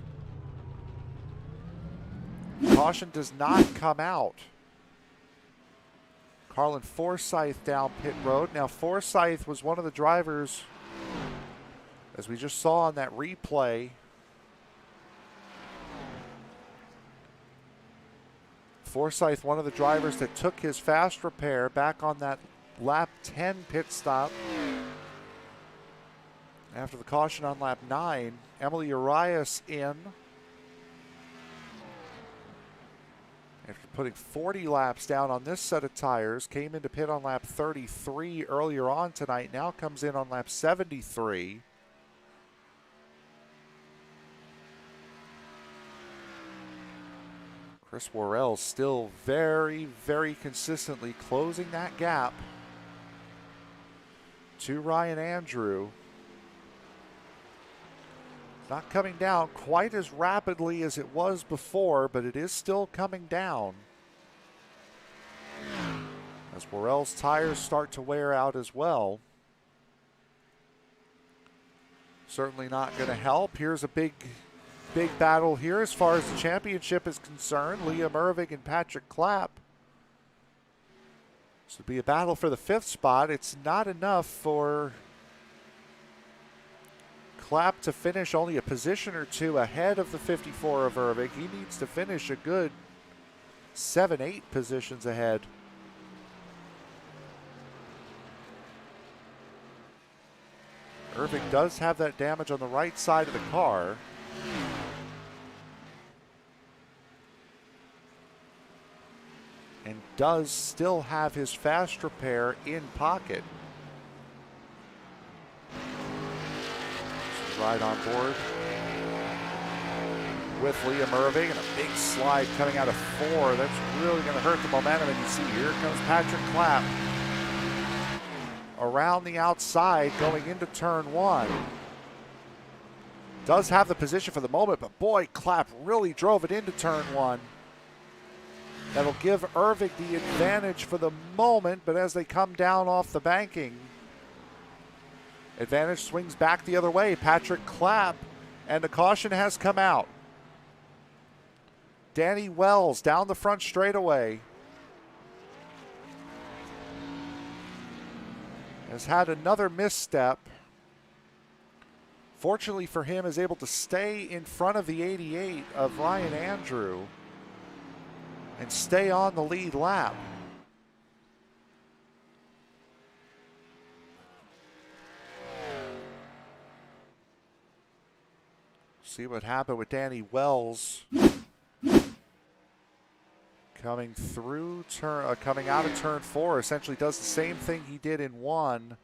caution does not come out. Carlin Forsyth down pit road. Now, Forsyth was one of the drivers, as we just saw on that replay. Forsyth, one of the drivers that took his fast repair back on that lap 10 pit stop after the caution on lap 9. Emily Urias in after putting 40 laps down on this set of tires. Came into pit on lap 33 earlier on tonight. Now comes in on lap 73. Chris Worrell still very, very consistently closing that gap to Ryan Andrew. Not coming down quite as rapidly as it was before, but it is still coming down as Worrell's tires start to wear out as well. Certainly not going to help. Here's a big battle here as far as the championship is concerned. Liam Ervig and Patrick Clapp. This would be a battle for the 5th spot. It's not enough for Clapp to finish only a position or 2 ahead of the 54 of Ervig. He needs to finish a good 7-8 positions ahead. Ervig does have that damage on the right side of the car. And does still have his fast repair in pocket. Ride on board with Liam Ervig, and a big slide coming out of 4. That's really going to hurt the momentum. And you see here comes Patrick Clapp around the outside going into turn 1. Does have the position for the moment, but boy, Clapp really drove it into turn 1. That'll give Ervig the advantage for the moment, but as they come down off the banking, advantage swings back the other way. Patrick Clapp, and the caution has come out. Danny Wells down the front straightaway has had another misstep. Fortunately for him, is able to stay in front of the 88 of Ryan Andrew and stay on the lead lap. See what happened with Danny Wells coming through coming out of turn 4. Essentially does the same thing he did in 1.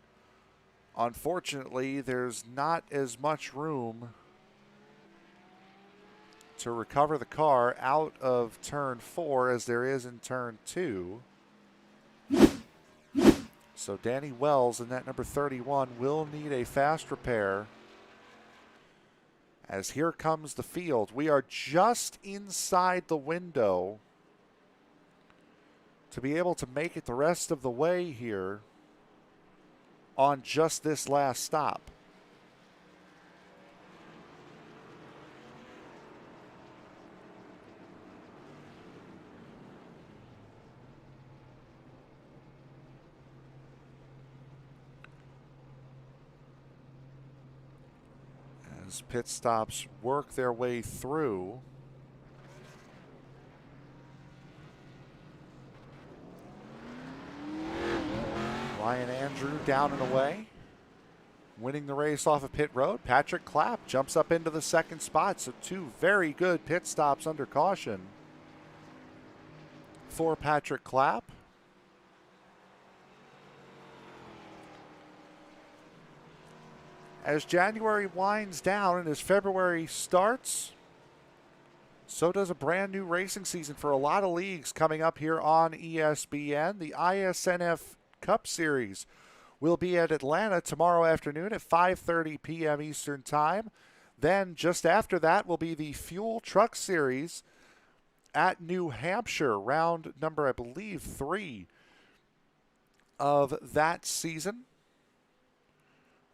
Unfortunately, there's not as much room to recover the car out of turn 4 as there is in turn 2. So Danny Wells in that number 31 will need a fast repair. As here comes the field. We are just inside the window to be able to make it the rest of the way here on just this last stop. As pit stops work their way through, Ryan Andrew down and away, winning the race off of pit road. Patrick Clapp jumps up into the 2nd spot, so 2 very good pit stops under caution for Patrick Clapp. As January winds down and as February starts, so does a brand new racing season for a lot of leagues coming up here on ESPN. The ISNF Cup Series will be at Atlanta tomorrow afternoon at 5:30 p.m. Eastern Time. Then just after that will be the Fuel Truck Series at New Hampshire, round number, I believe, 3 of that season.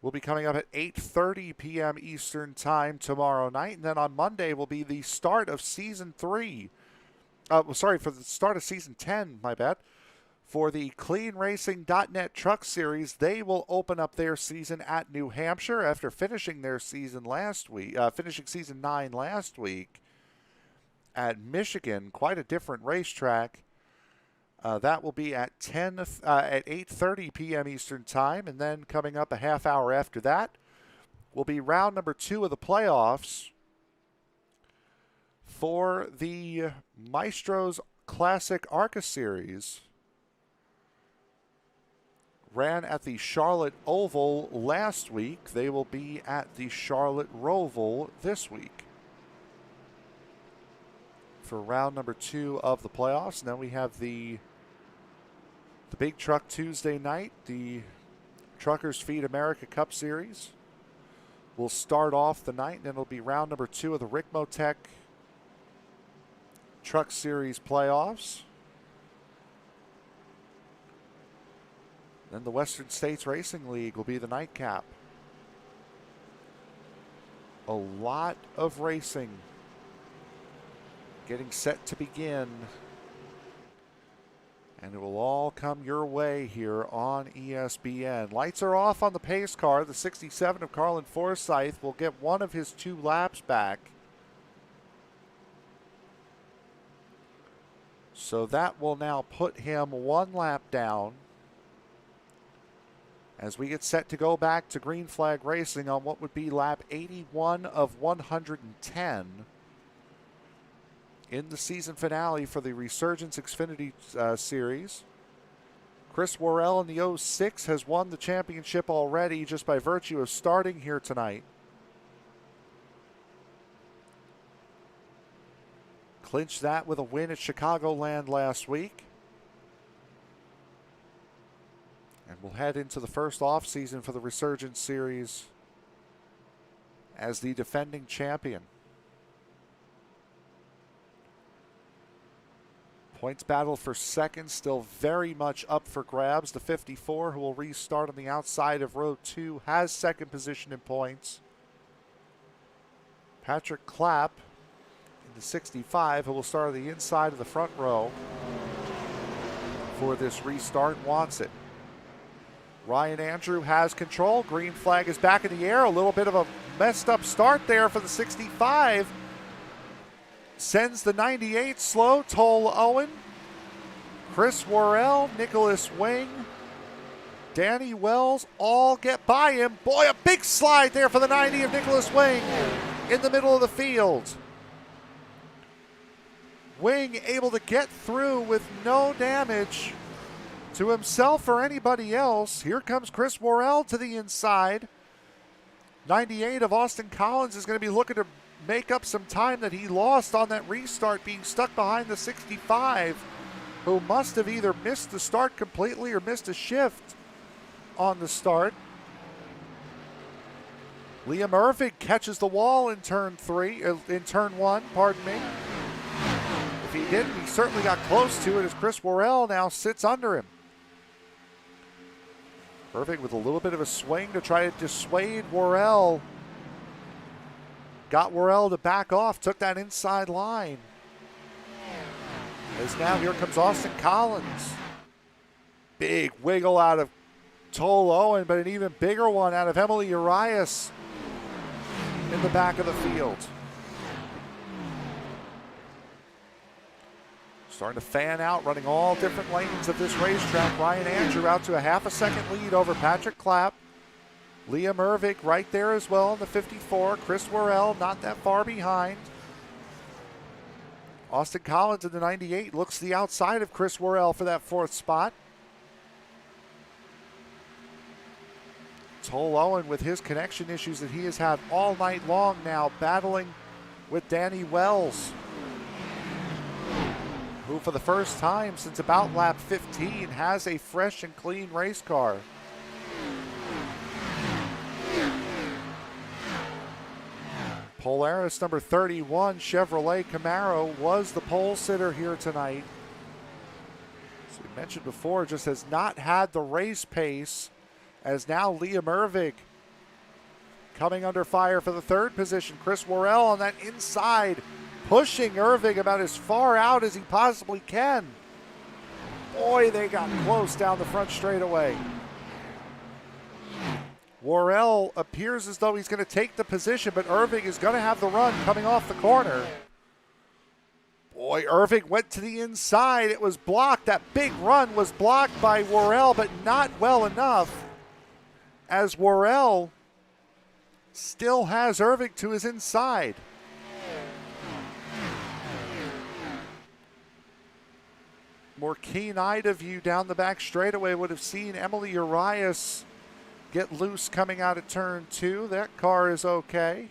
Will be coming up at 8:30 p.m. Eastern Time tomorrow night. And then on Monday will be the start of Season 3. For the start of Season 10, my bad. For the CleanRacing.net Truck Series, they will open up their season at New Hampshire after finishing their season last week, finishing Season 9 last week at Michigan. Quite a different racetrack. That will be at 8:30 p.m. Eastern Time, and then coming up a half hour after that will be round number 2 of the playoffs for the Maestro's Classic ARCA Series. Ran at the Charlotte Oval last week. They will be at the Charlotte Roval this week for round number 2 of the playoffs. And then we have the Big Truck Tuesday night, the Truckers Feed America Cup Series will start off the night, and then it'll be round number 2 of the Rick Motec Truck Series playoffs. Then the Western States Racing League will be the nightcap. A lot of racing getting set to begin. And it will all come your way here on ESPN. Lights are off on the pace car. The 67 of Carlin Forsyth will get one of his 2 laps back. So that will now put him 1 lap down as we get set to go back to green flag racing on what would be lap 81 of 110. In the season finale for the ReSURGEnce Xfinity Series. Chris Worrell in the 06 has won the championship already just by virtue of starting here tonight. Clinched that with a win at Chicagoland last week. And we'll head into the first offseason for the ReSURGEnce Series as the defending champion. Points battle for second still very much up for grabs. The 54, who will restart on the outside of row 2, has second position in points. Patrick Clapp in the 65, who will start on the inside of the front row for this restart, wants it. Ryan Andrew has control. Green flag is back in the air. A little bit of a messed up start there for the 65. Sends the 98 slow. Toll Owen, Chris Worrell, Nicholas Wing, Danny Wells all get by him. Boy, a big slide there for the 90 of Nicholas Wing in the middle of the field. Wing able to get through with no damage to himself or anybody else. Here comes Chris Worrell to the inside. 98 of Austin Collins is going to be looking to make up some time that he lost on that restart, being stuck behind the 65, who must have either missed the start completely or missed a shift on the start. Liam Ervig catches the wall in turn 1, pardon me. If he didn't, he certainly got close to it as Chris Worrell now sits under him. Ervig with a little bit of a swing to try to dissuade Worrell. Got Worrell to back off, took that inside line. As now here comes Austin Collins. Big wiggle out of Toll Owen, but an even bigger one out of Emily Urias in the back of the field. Starting to fan out, running all different lanes of this racetrack. Ryan Andrew out to a half a second lead over Patrick Clapp. Liam Ervig right there as well in the 54. Chris Worrell not that far behind. Austin Collins in the 98 looks to the outside of Chris Worrell for that 4th spot. Toll Owen, with his connection issues that he has had all night long now, battling with Danny Wells, who for the first time since about lap 15 has a fresh and clean race car. Polaris number 31 Chevrolet Camaro was the pole sitter here tonight. As we mentioned before, just has not had the race pace, as now Liam Ervig coming under fire for the third position. Chris Worrell on that inside, pushing Ervig about as far out as he possibly can. Boy, they got close down the front straightaway. Worrell appears as though he's going to take the position, but Ervig is going to have the run coming off the corner. Boy, Ervig went to the inside. It was blocked. That big run was blocked by Worrell, but not well enough, as Worrell still has Ervig to his inside. More keen-eyed of you down the back straightaway would have seen Emily Urias get loose coming out of turn 2. That car is okay.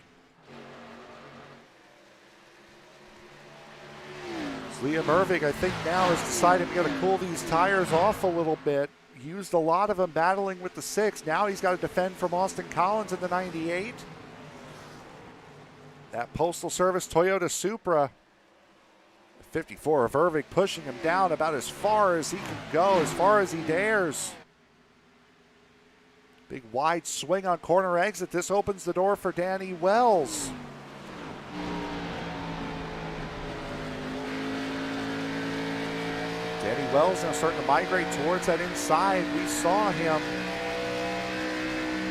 Liam Ervig, I think, now has decided we got to cool these tires off a little bit. Used a lot of them battling with the 6. Now he's got to defend from Austin Collins in the 98. That Postal Service Toyota Supra. 54 of Ervig pushing him down about as far as he can go, as far as he dares. Big wide swing on corner exit. This opens the door for Danny Wells. Danny Wells now starting to migrate towards that inside. We saw him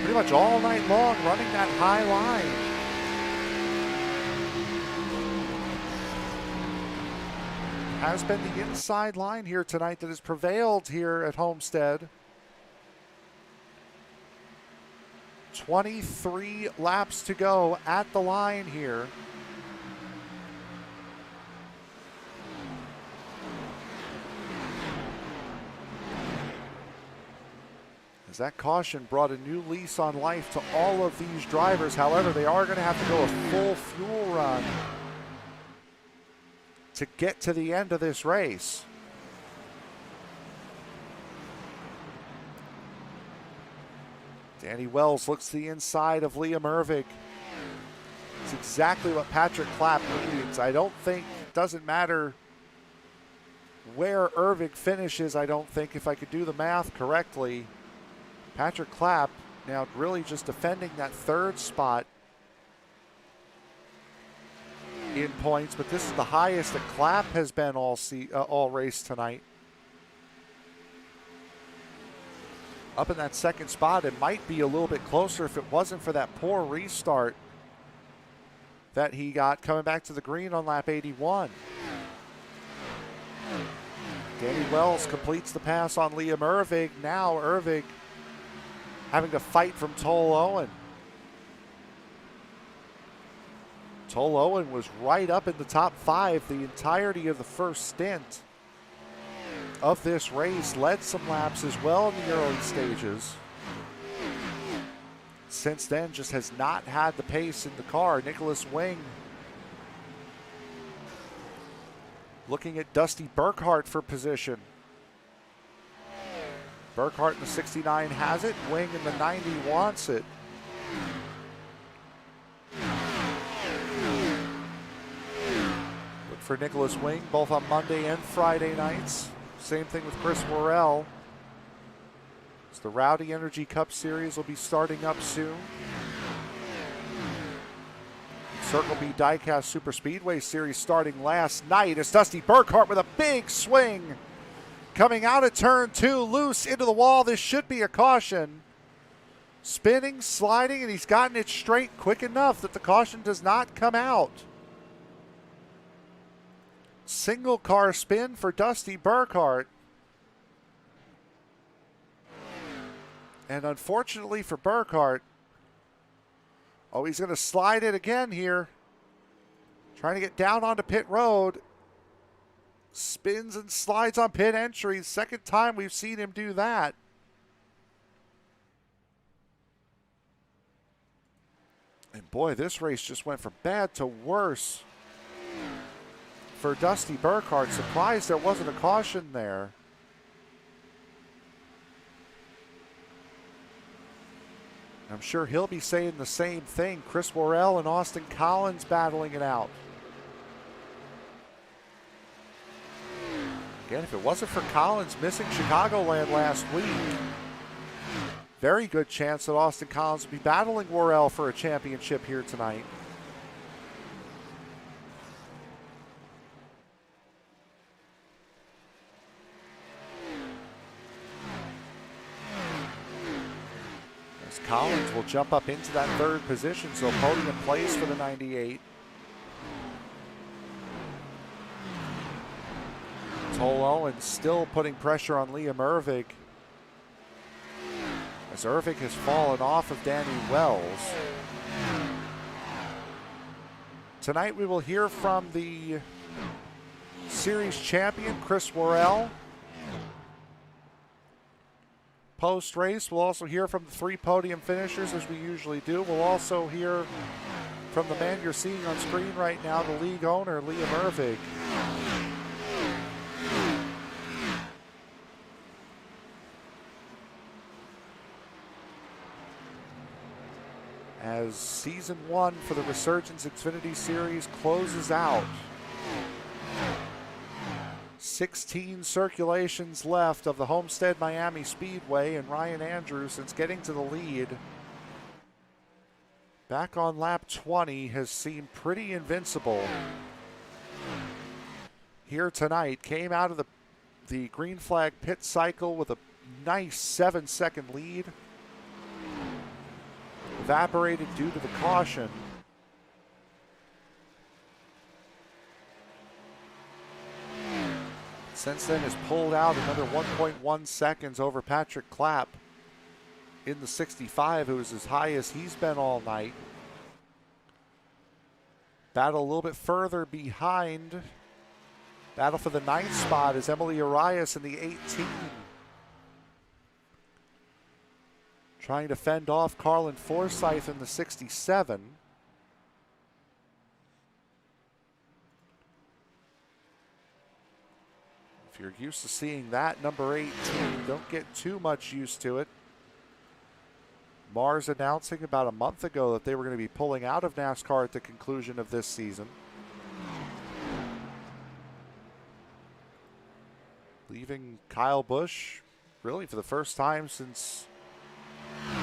pretty much all night long running that high line. Has been the inside line here tonight that has prevailed here at Homestead. 23 laps to go at the line here. As that caution brought a new lease on life to all of these drivers. However, they are going to have to go a full fuel run to get to the end of this race. Danny Wells looks to the inside of Liam Ervig. It's exactly what Patrick Clapp needs. I don't think, it doesn't matter where Ervig finishes, I don't think, if I could do the math correctly. Patrick Clapp now really just defending that third spot in points, but this is the highest that Clapp has been all race tonight. Up in that second spot, it might be a little bit closer if it wasn't for that poor restart that he got coming back to the green on lap 81. Danny Wells completes the pass on Liam Ervig. Now Ervig having to fight from Toll Owen. Toll Owen was right up in the top 5 the entirety of the first stint of this race, led some laps as well in the early stages. Since then, just has not had the pace in the car. Nicholas Wing looking at Dusty Burkhart for position. Burkhart in the 69 has it. Wing in the 90 wants it. Look for Nicholas Wing both on Monday and Friday nights. Same thing with Chris Worrell. So the Rowdy Energy Cup Series will be starting up soon. Circle B Diecast Super Speedway Series starting last night. It's Dusty Burkhart with a big swing. Coming out of turn 2, loose into the wall. This should be a caution. Spinning, sliding, and he's gotten it straight quick enough that the caution does not come out. Single car spin for Dusty Burkhart. And unfortunately for Burkhart, oh, he's going to slide it again here. Trying to get down onto pit road. Spins and slides on pit entry. Second time we've seen him do that. Boy, this race just went from bad to worse for Dusty Burkhardt. Surprised there wasn't a caution there. I'm sure he'll be saying the same thing. Chris Worrell and Austin Collins battling it out. Again, if it wasn't for Collins missing Chicagoland last week, very good chance that Austin Collins will be battling Worrell for a championship here tonight. As Collins will jump up into that third position, so podium place for the 98. Toll Owens still putting pressure on Liam Ervig, as Ervig has fallen off of Danny Wells. Tonight we will hear from the series champion, Chris Worrell. Post-race, we'll also hear from the 3 podium finishers, as we usually do. We'll also hear from the man you're seeing on screen right now, the league owner, Liam Ervig. As season 1 for the ReSURGEnce Xfinity Series closes out. 16 circulations left of the Homestead-Miami Speedway, and Ryan Andrews, since getting to the lead back on lap 20, has seemed pretty invincible here tonight. Came out of the green flag pit cycle with a nice 7-second lead. Evaporated due to the caution. Since then has pulled out another 1.1 seconds over Patrick Clapp in the 65, who is as high as he's been all night. Battle a little bit further behind. Battle for the 9th spot is Emily Arias in the 18. Trying to fend off Carlin Forsyth in the 67. If you're used to seeing that, number 18, don't get too much used to it. Mars announcing about a month ago that they were going to be pulling out of NASCAR at the conclusion of this season, leaving Kyle Busch really for the first time since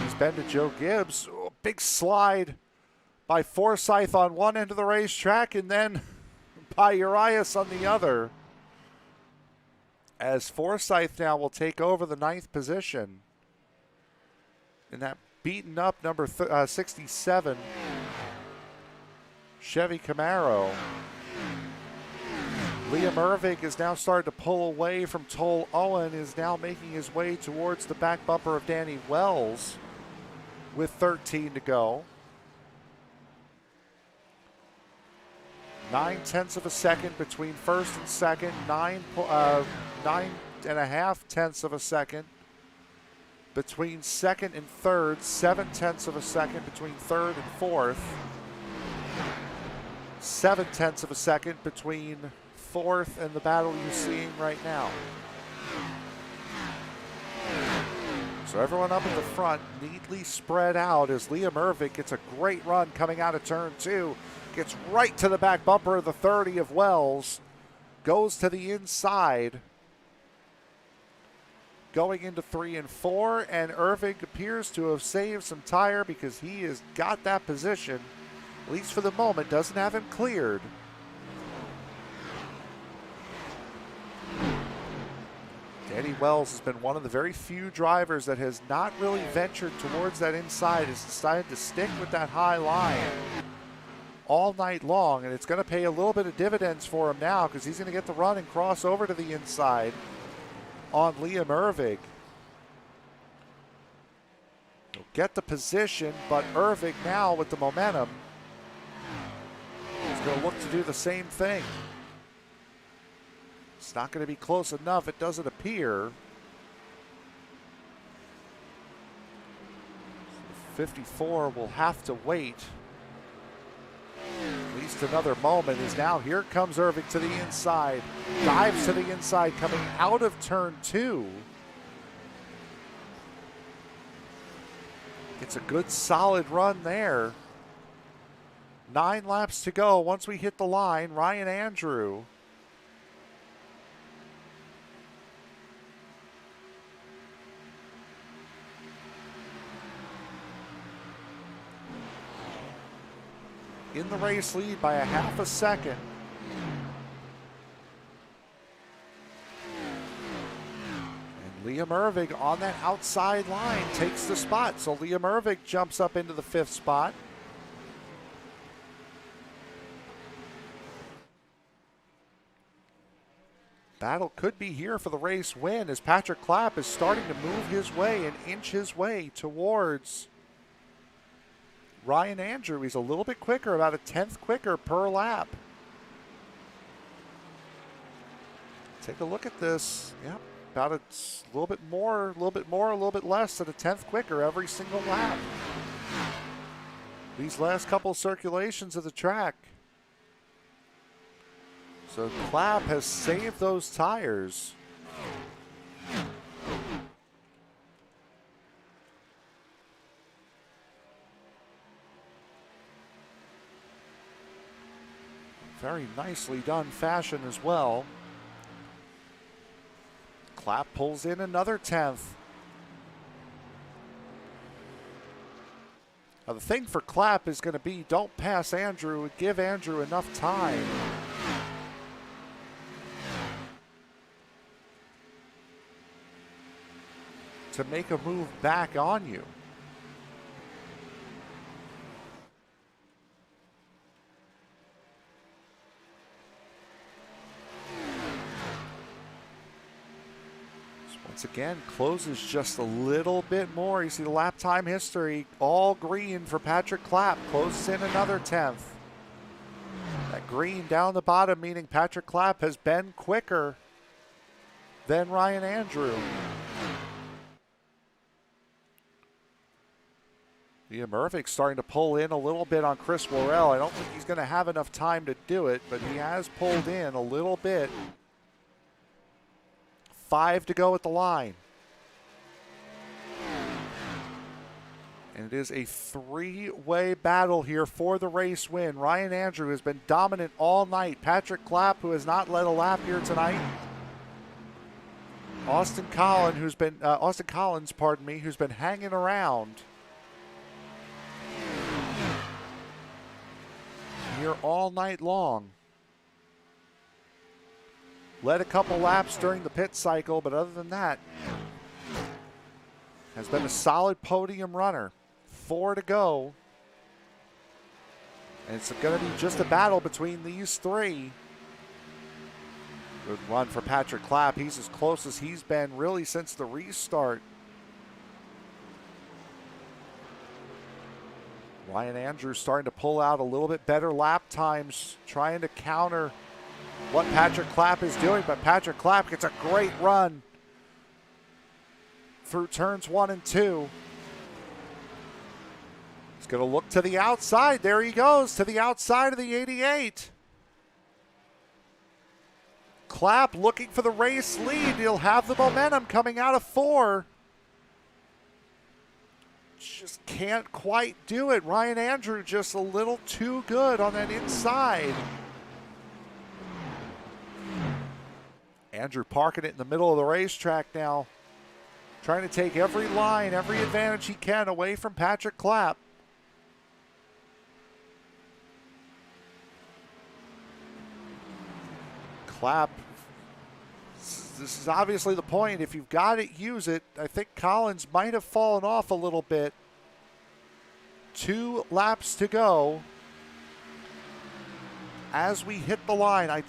he's been to Joe Gibbs. Oh, big slide by Forsyth on one end of the racetrack, and then by Urias on the other, as Forsyth now will take over the 9th position in that beaten up number 67 Chevy Camaro. Liam Ervig is now starting to pull away from Toll Owen, is now making his way towards the back bumper of Danny Wells with 13 to go. 9/10 of a second between first and second, 9.5 tenths of a second between second and third, 7/10 of a second between third and fourth, 7/10 of a second between fourth and the battle you're seeing right now. So everyone up at the front neatly spread out as Liam Ervig gets a great run coming out of turn 2. Gets right to the back bumper of the 30 of Wells. Goes to the inside. Going into 3 and 4, and Ervig appears to have saved some tire because he has got that position, at least for the moment, doesn't have him cleared. Danny Wells has been one of the very few drivers that has not really ventured towards that inside, has decided to stick with that high line all night long, and it's going to pay a little bit of dividends for him now because he's going to get the run and cross over to the inside on Liam Ervig. He'll get the position, but Ervig now with the momentum is going to look to do the same thing. It's not going to be close enough, it doesn't appear. 54 will have to wait just another moment is now here comes Irving to the inside. Dives to the inside coming out of turn 2. It's a good solid run there. 9 laps to go. Once we hit the line, Ryan Andrew in the race lead by a half a second. And Liam Irving on that outside line takes the spot. So Liam Irving jumps up into the 5th spot. Battle could be here for the race win as Patrick Clapp is starting to move his way and inch his way towards Ryan Andrew. He's a little bit quicker, about a 10th quicker per lap. Take a look at this. Yep, about a little bit more, a little bit more, a little bit less than a 10th quicker every single lap. These last couple circulations of the track. So Clapp has saved those tires. Very nicely done fashion as well. Clapp pulls in another 10th. Now the thing for Clapp is going to be don't pass Andrew and give Andrew enough time to make a move back on you. Once again, closes just a little bit more. You see the lap time history, all green for Patrick Clapp. Closes in another 10th. That green down the bottom meaning Patrick Clapp has been quicker than Ryan Andrew. Liam Irving starting to pull in a little bit on Chris Worrell. I don't think he's going to have enough time to do it, but he has pulled in a little bit. 5 to go at the line. And it is a 3-way battle here for the race win. Ryan Andrew has been dominant all night. Patrick Clapp, who has not led a lap here tonight. Austin Collins, who's been hanging around here all night long. Led a couple laps during the pit cycle, but other than that, has been a solid podium runner. 4 to go. And it's going to be just a battle between these 3. Good run for Patrick Clapp. He's as close as he's been really since the restart. Ryan Andrews starting to pull out a little bit better lap times, trying to counter what Patrick Clapp is doing, but Patrick Clapp gets a great run through turns 1 and 2. He's going to look to the outside. There he goes, to the outside of the 88. Clapp looking for the race lead. He'll have the momentum coming out of 4. Just can't quite do it. Ryan Andrew just a little too good on that inside. Andrew parking it in the middle of the racetrack now. Trying to take every line, every advantage he can away from Patrick Clapp. Clapp, this is obviously the point. If you've got it, use it. I think Collins might have fallen off a little bit. 2 laps to go. As we hit the line, I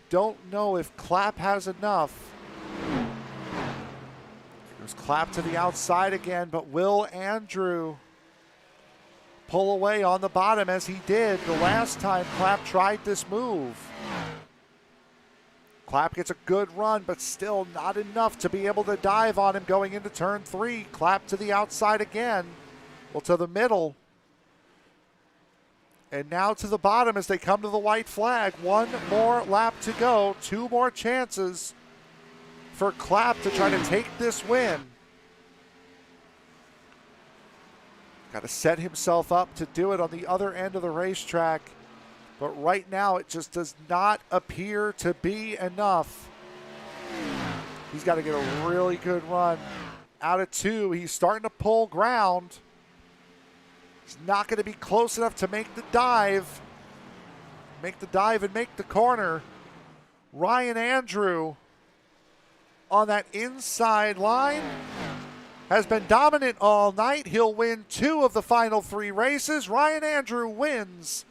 don't know if Clapp has enough. There's Clapp to the outside again, but will Andrew pull away on the bottom as he did the last time Clapp tried this move? Clapp gets a good run, but still not enough to be able to dive on him going into turn 3. Clapp to the outside again. Well, to the middle. And now to the bottom as they come to the white flag. One more lap to go. Two more chances for Clapp to try to take this win. Got to set himself up to do it on the other end of the racetrack. But right now it just does not appear to be enough. He's got to get a really good run. Out of two, he's starting to pull ground. He's not going to be close enough to make the dive. Make the dive and make the corner. Ryan Andrew on that inside line has been dominant all night. He'll win 2 of the final 3 races. Ryan Andrew wins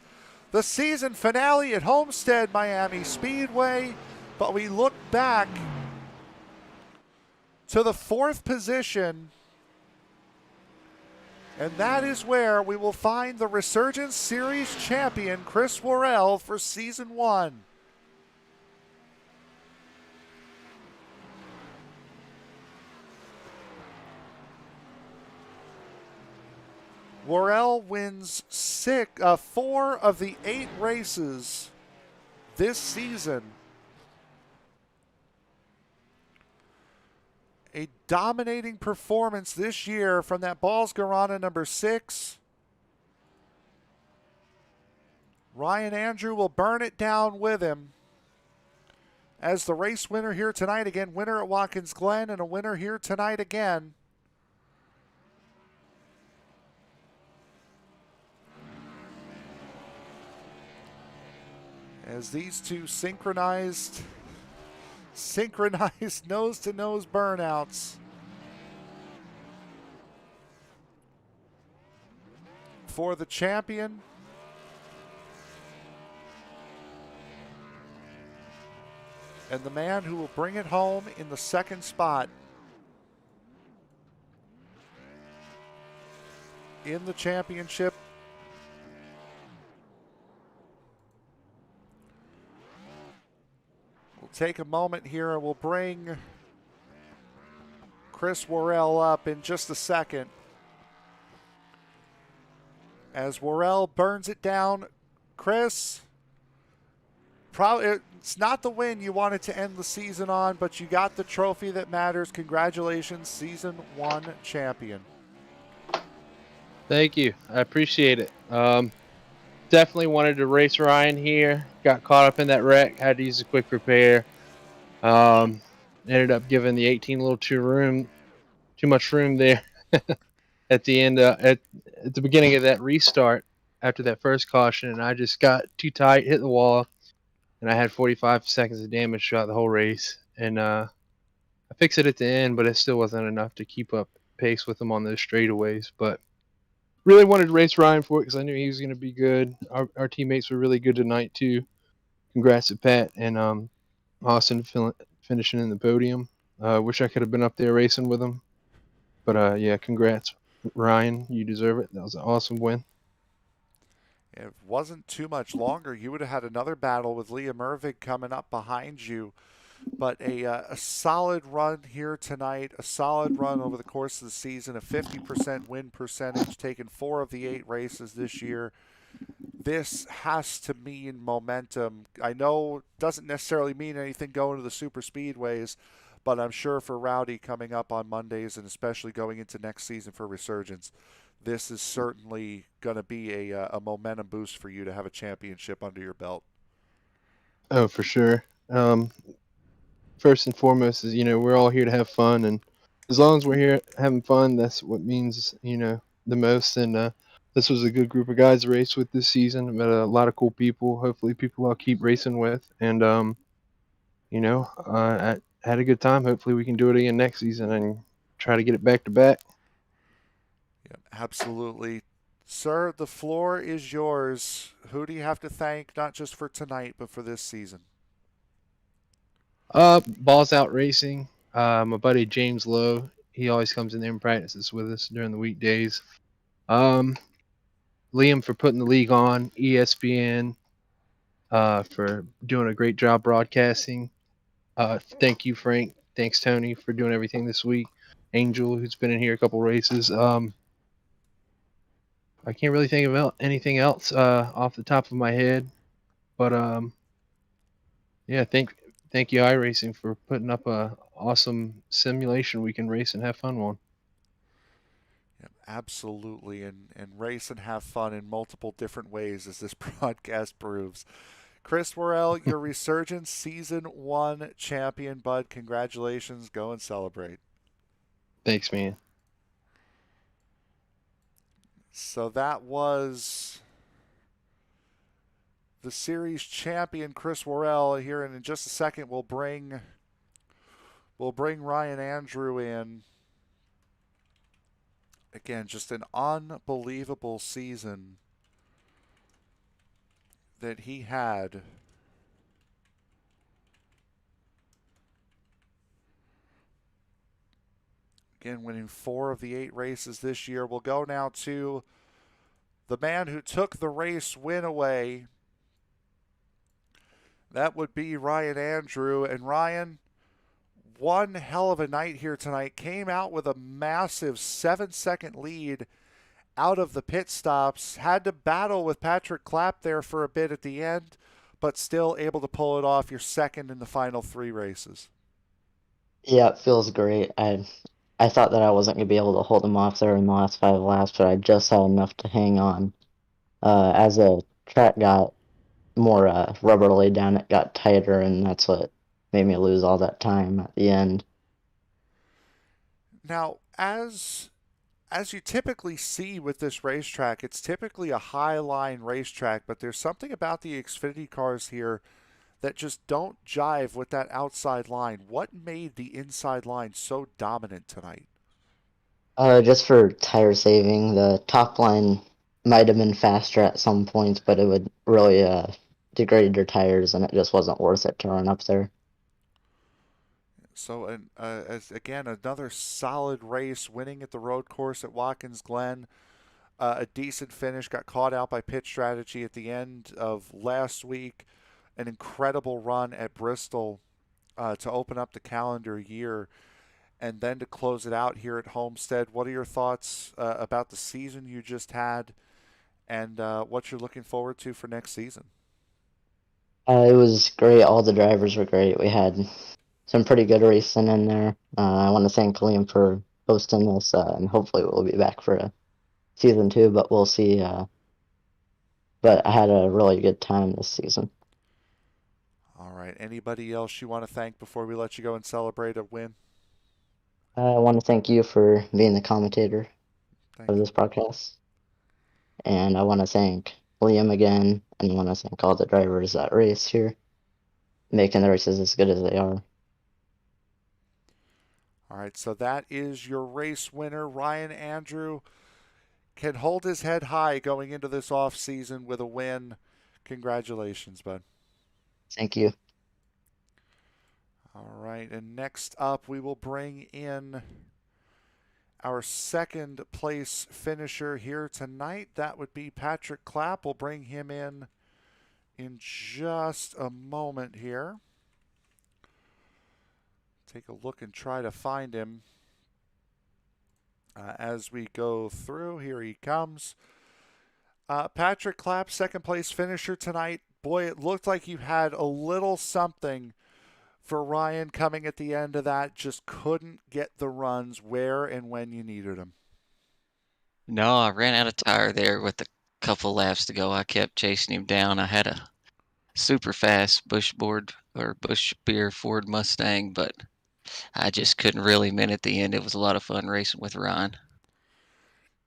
the season finale at Homestead-Miami Speedway. But we look back to the 4th position, and that is where we will find the ReSURGEnce Series champion, Chris Worrell, for Season 1. Worrell wins 4 of the 8 races this season. A dominating performance this year from that Balls Garana number 6. Ryan Andrew will burn it down with him as the race winner here tonight. Again, winner at Watkins Glen and a winner here tonight again. As these two synchronized nose-to-nose burnouts. For the champion. And the man who will bring it home in the 2nd spot in the championship. Take a moment here and we'll bring Chris Worrell up in just a second. As Worrell burns it down, Chris, it's not the win you wanted to end the season on, but you got the trophy that matters. Congratulations, Season 1 champion. Thank you. I appreciate it. Definitely wanted to race Ryan here. Got caught up in that wreck. Had to use a quick repair. Ended up giving the 18 a little too much room there at the end, at the beginning of that restart after that first caution, and I just got too tight, hit the wall, and I had 45 seconds of damage throughout the whole race. And I fixed it at the end, but it still wasn't enough to keep up pace with him on those straightaways. But really wanted to race Ryan for it because I knew he was going to be good. Our teammates were really good tonight too. Congrats to Pat and Austin finishing in the podium. Wish I could have been up there racing with him. But yeah, congrats, Ryan. You deserve it. That was an awesome win. It wasn't too much longer. You would have had another battle with Liam Ervig coming up behind you. But a solid run here tonight, a solid run over the course of the season, a 50% win percentage, taking 4 of the 8 races this year. This has to mean momentum. I know it doesn't necessarily mean anything going to the super speedways, but I'm sure for Rowdy coming up on Mondays and especially going into next season for ReSURGEnce, this is certainly going to be a momentum boost for you to have a championship under your belt. Oh, for sure. First and foremost is, we're all here to have fun, and as long as we're here having fun, that's what means, the most. And this was a good group of guys to race with this season. I met a lot of cool people, hopefully people I'll keep racing with. And, I had a good time. Hopefully we can do it again next season and try to get it back to back. Yeah, absolutely. Sir, the floor is yours. Who do you have to thank, not just for tonight, but for this season? Balls Out Racing. My buddy James Lowe, he always comes in there and practices with us during the weekdays. Liam for putting the league on, ESPN for doing a great job broadcasting. Thank you, Frank. Thanks, Tony, for doing everything this week. Angel, who's been in here a couple races. I can't really think of anything else off the top of my head. But yeah, thank you iRacing for putting up a awesome simulation we can race and have fun on. Yeah, absolutely, and race and have fun in multiple different ways, as this broadcast proves. Chris Worrell, your ReSURGEnce Season 1 champion, bud. Congratulations. Go and celebrate. Thanks, man. So that was the series champion, Chris Worrell. Here, and in just a second, we'll bring Ryan Andrew in. Again, just an unbelievable season that he had. Again, winning 4 of the 8 races this year. We'll go now to the man who took the race win away. That would be Ryan Andrew. And Ryan, one hell of a night here tonight. Came out with a massive 7-second lead out of the pit stops. Had to battle with Patrick Clapp there for a bit at the end, but still able to pull it off. Your second in the final 3 races. Yeah, it feels great. I thought that I wasn't going to be able to hold him off there in the last 5 laps, but I just had enough to hang on. As the track got more rubber laid down, it got tighter, and that's what made me lose all that time at the end. Now, as you typically see with this racetrack, it's typically a high line racetrack, but there's something about the Xfinity cars here that just don't jive with that outside line. What made the inside line so dominant tonight? Just for tire saving, the top line might have been faster at some points, but it would really degrade your tires, and it just wasn't worth it to run up there. So, as again, another solid race, winning at the road course at Watkins Glen. A decent finish, got caught out by pit strategy at the end of last week. An incredible run at Bristol to open up the calendar year, and then to close it out here at Homestead. What are your thoughts about the season you just had, and what you're looking forward to for next season? It was great. All the drivers were great. We had some pretty good racing in there. I want to thank Liam for hosting this, and hopefully we'll be back for season 2, but we'll see. But I had a really good time this season. All right. Anybody else you want to thank before we let you go and celebrate a win? I want to thank you for being the commentator Thank of you. this broadcast. And I want to thank Liam again, and I want to thank all the drivers that race here, making the races as good as they are. All right, so that is your race winner. Ryan Andrew can hold his head high going into this off season with a win. Congratulations, bud. Thank you. All right, and next up we will bring in our second place finisher here tonight. That would be Patrick Clapp. We'll bring him in just a moment here. Take a look and try to find him as we go through. Here he comes. Patrick Clapp, second place finisher tonight. Boy, it looked like you had a little something for Ryan coming at the end of that. Just couldn't get the runs where and when you needed them. No, I ran out of tire there with a couple laps to go. I kept chasing him down. I had a super fast bush beer Ford Mustang, but I just couldn't really win at the end. It was a lot of fun racing with Ryan.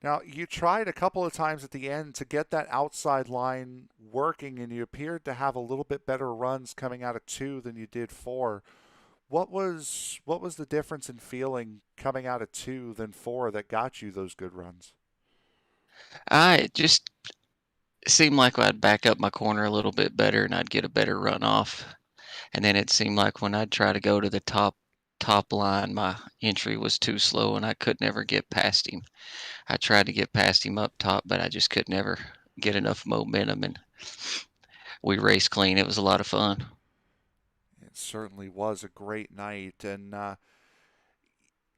Now, you tried a couple of times at the end to get that outside line working, and you appeared to have a little bit better runs coming out of 2 than you did 4. What was the difference in feeling coming out of 2 than 4 that got you those good runs? I just seemed like I'd back up my corner a little bit better and I'd get a better run off. And then it seemed like when I'd try to go to the top line, my entry was too slow and I could never get past him. I tried to get past him up top, but I just could never get enough momentum, and we raced clean. It was a lot of fun. It certainly was a great night, and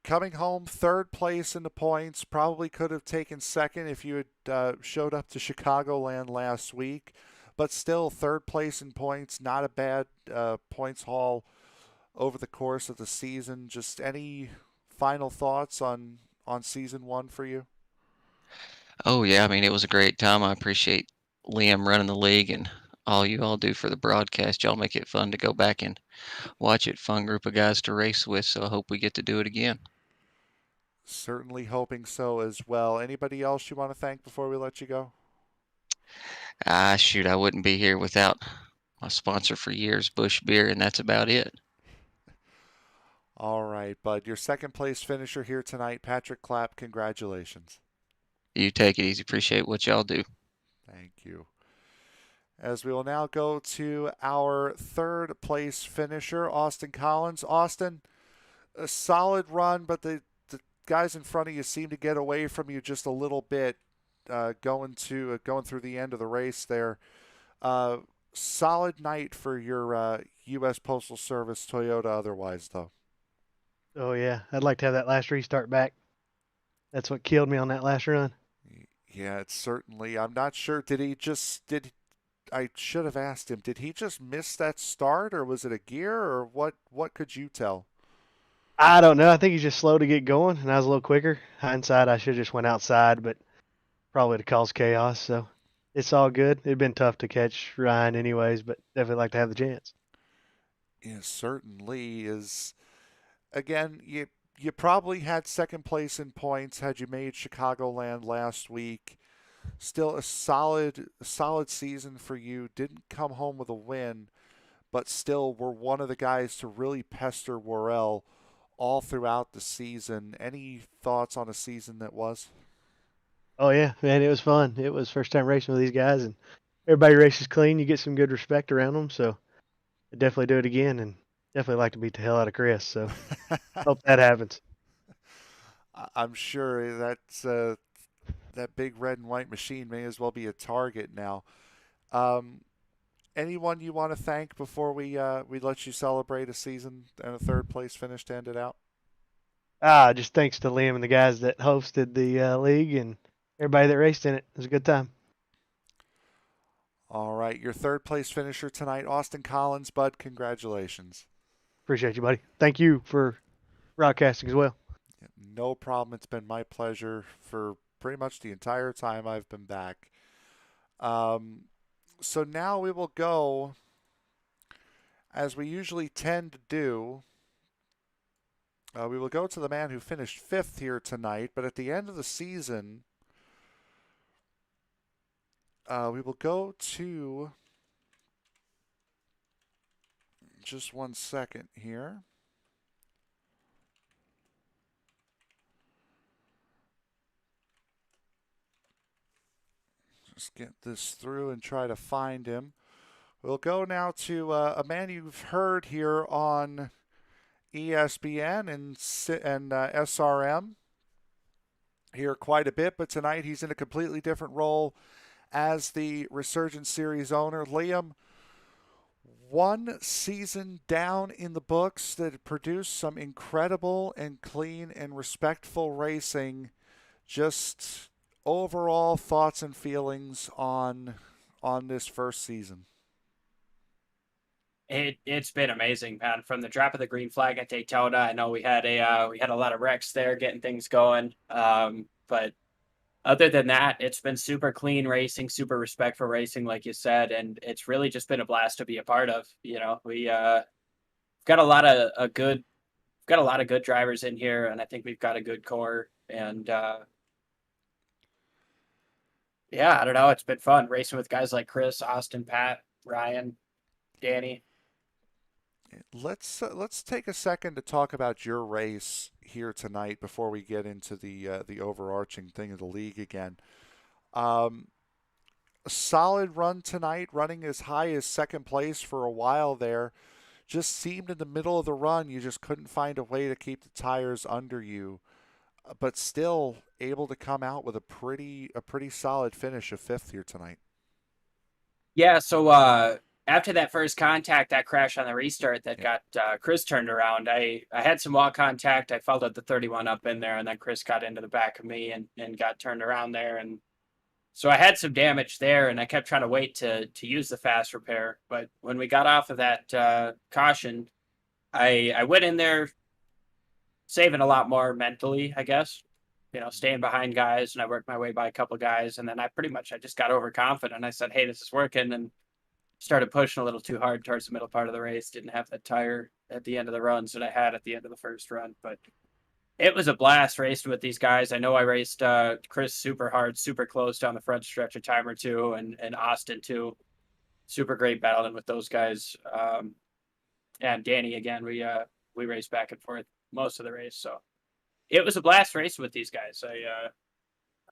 coming home third place in the points. Probably could have taken second if you had showed up to Chicagoland last week. But still, third place in points, not a bad points haul over the course of the season. Just any final thoughts on season one for you? Oh yeah, I mean it was a great time. I appreciate Liam running the league and all you all do for the broadcast. Y'all make it fun to go back and watch it. Fun group of guys to race with. So I hope we get to do it again. Certainly hoping so as well. Anybody else you want to thank before we let you go? Ah, shoot, I wouldn't be here without my sponsor for years, Bush Beer, and that's about it. All right, bud. Your second place finisher here tonight, Patrick Clapp. Congratulations. You take it easy. Appreciate what y'all do. Thank you. As we will now go to our third place finisher, Austin Collins. Austin, a solid run, but the guys in front of you seem to get away from you just a little bit going through the end of the race there. Solid night for your U.S. Postal Service Toyota otherwise, though. Oh yeah, I'd like to have that last restart back. That's what killed me on that last run. Yeah, it's certainly. I'm not sure. I should have asked him. Did he just miss that start, or was it a gear, or what? What could you tell? I don't know. I think he's just slow to get going, and I was a little quicker. Hindsight, I should have just went outside, but probably to cause chaos. So it's all good. It'd been tough to catch Ryan anyways, but definitely like to have the chance. Yeah, certainly is. Again, you probably had second place in points had you made Chicagoland last week. Still a solid season for you. Didn't come home with a win, but still were one of the guys to really pester Worrell all throughout the season. Any thoughts on a season that was? Oh yeah, man, it was fun. It was first time racing with these guys, and everybody races clean. You get some good respect around them, so I'd definitely do it again, and definitely like to beat the hell out of Chris. So hope that happens. I'm sure that big red and white machine may as well be a target now. Um, Anyone you want to thank before we let you celebrate a season and a third place finish to end it out? Just thanks to Liam and the guys that hosted the league and everybody that raced in it. It was a good time. All right, your third place finisher tonight, Austin Collins. Bud, congratulations. Appreciate you, buddy. Thank you for broadcasting as well. No problem. It's been my pleasure for pretty much the entire time I've been back. So now we will go, as we usually tend to do, we will go to the man who finished fifth here tonight, but at the end of the season, we will go to, just 1 second here. Just get this through and try to find him. We'll go now to a man you've heard here on ESPN and SRM here quite a bit, but tonight he's in a completely different role as the ReSURGEnce Series owner. Liam, one season down in the books that produced some incredible and clean and respectful racing. Just overall thoughts and feelings on this first season. It's been amazing, man. From the drop of the green flag at Daytona, I know we had a lot of wrecks there, getting things going. But other than that, it's been super clean racing, super respectful racing, like you said, and it's really just been a blast to be a part of. You know, we got a lot of good drivers in here, and I think we've got a good core. And yeah, I don't know, it's been fun racing with guys like Chris, Austin, Pat, Ryan, Danny. Let's take a second to talk about your race here tonight before we get into the overarching thing of the league again. A solid run tonight, running as high as second place for a while there. Just seemed in the middle of the run you just couldn't find a way to keep the tires under you, but still able to come out with a pretty solid finish of fifth here tonight. Yeah, so after that first contact, that crash on the restart that got Chris turned around, I had some wall contact. I followed the 31 up in there, and then Chris got into the back of me and got turned around there. And so I had some damage there, and I kept trying to wait to use the fast repair. But when we got off of that caution, I went in there saving a lot more mentally, I guess. Staying behind guys, and I worked my way by a couple guys, and then I just got overconfident. I said, "Hey, this is working," and started pushing a little too hard towards the middle part of the race. Didn't have that tire at the end of the runs that I had at the end of the first run, but it was a blast racing with these guys. I know I raced Chris super hard, super close down the front stretch a time or two, and Austin too. Super great battling with those guys. And Danny again. We raced back and forth most of the race, so it was a blast racing with these guys.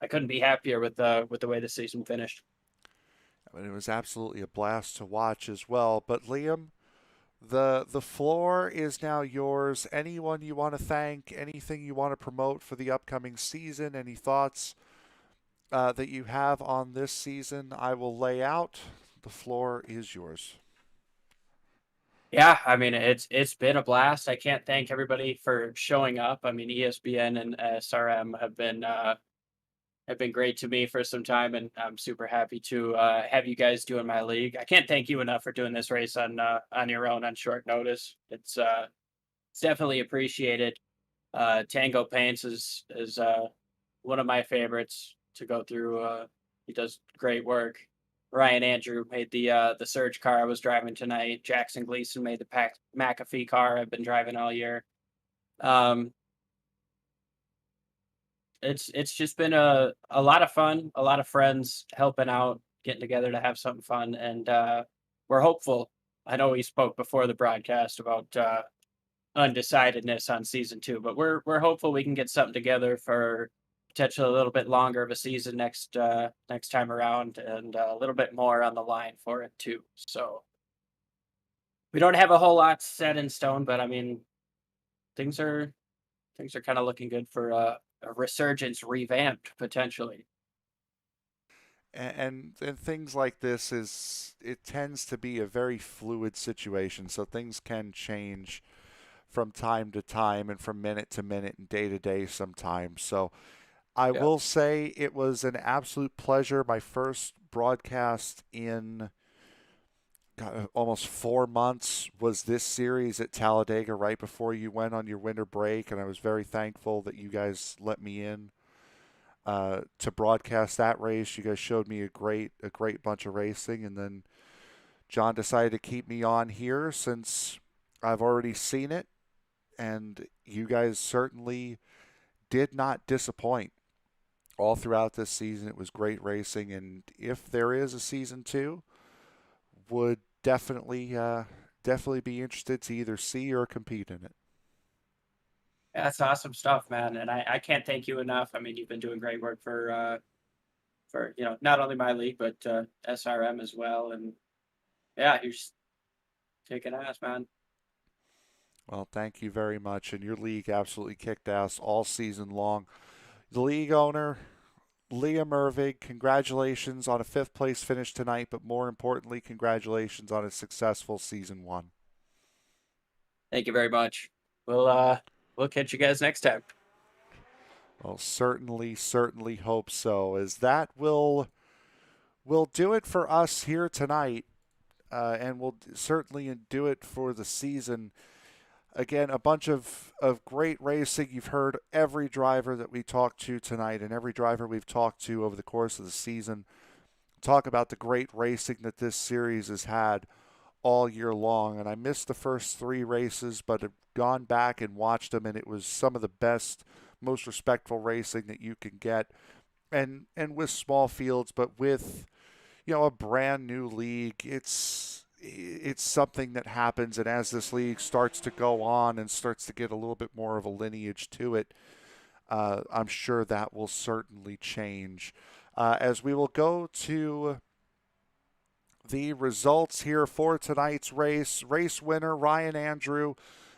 I couldn't be happier with the way the season finished. I mean, it was absolutely a blast to watch as well. But Liam, the floor is now yours. Anyone you want to thank? Anything you want to promote for the upcoming season? Any thoughts that you have on this season? I will lay out. The floor is yours. Yeah, I mean it's been a blast. I can't thank everybody for showing up. I mean ESPN and SRM have been great to me for some time, and I'm super happy to have you guys doing my league. I can't thank you enough for doing this race on your own on short notice. It's definitely appreciated. Tango Paints is one of my favorites to go through. He does great work. Ryan Andrew made the Surge car I was driving tonight. Jackson Gleason made the McAfee car I've been driving all year. It's just been a lot of fun, a lot of friends helping out, getting together to have something fun, and we're hopeful. I know we spoke before the broadcast about undecidedness on season 2, but we're hopeful we can get something together for potentially a little bit longer of a season next time around, and a little bit more on the line for it too. So we don't have a whole lot set in stone, but I mean things are kind of looking good for a ReSURGEnce revamped potentially. And things like this it tends to be a very fluid situation, so things can change from time to time and from minute to minute and day to day sometimes. So I will say it was an absolute pleasure. My first broadcast in almost 4 months was this series at Talladega right before you went on your winter break, and I was very thankful that you guys let me in to broadcast that race. You guys showed me a great bunch of racing, and then John decided to keep me on here since I've already seen it, and you guys certainly did not disappoint all throughout this season. It was great racing, and if there is a season 2, would definitely be interested to either see or compete in it. That's awesome stuff, man. And I can't thank you enough. I mean, you've been doing great work for not only my league, but SRM as well. And yeah, you're just kicking ass, man. Well, thank you very much. And your league absolutely kicked ass all season long. The league owner, Liam Ervig, congratulations on a 5th place finish tonight, but more importantly, congratulations on a successful season 1. Thank you very much. We'll catch you guys next time. Well, certainly hope so. As that will do it for us here tonight, and we'll certainly do it for the season. Again, a bunch of great racing. You've heard every driver that we talked to tonight and every driver we've talked to over the course of the season talk about the great racing that this series has had all year long. And I missed the first 3 races, but have gone back and watched them, and it was some of the best, most respectful racing that you can get. And with small fields, but with, a brand new league, it's something that happens, and as this league starts to go on and starts to get a little bit more of a lineage to it, I'm sure that will certainly change. As we will go to the results here for tonight's race. Race winner, Ryan Andrew,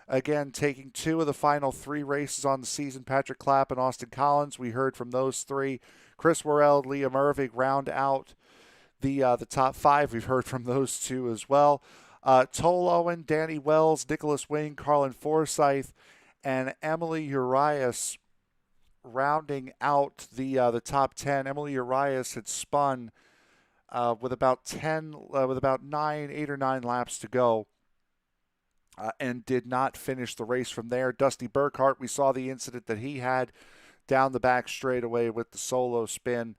again taking 2 of the final 3 races on the season. Patrick Clapp and Austin Collins, we heard from those 3. Chris Worrell, Liam Ervig round out the top 5. We've heard from those two as well. Toll Owen, Danny Wells, Nicholas Wing, Carlin Forsyth, and Emily Urias rounding out the top 10. Emily Urias had spun with about 8 or 9 laps to go, and did not finish the race from there. Dusty Burkhart, we saw the incident that he had down the back straightaway with the solo spin.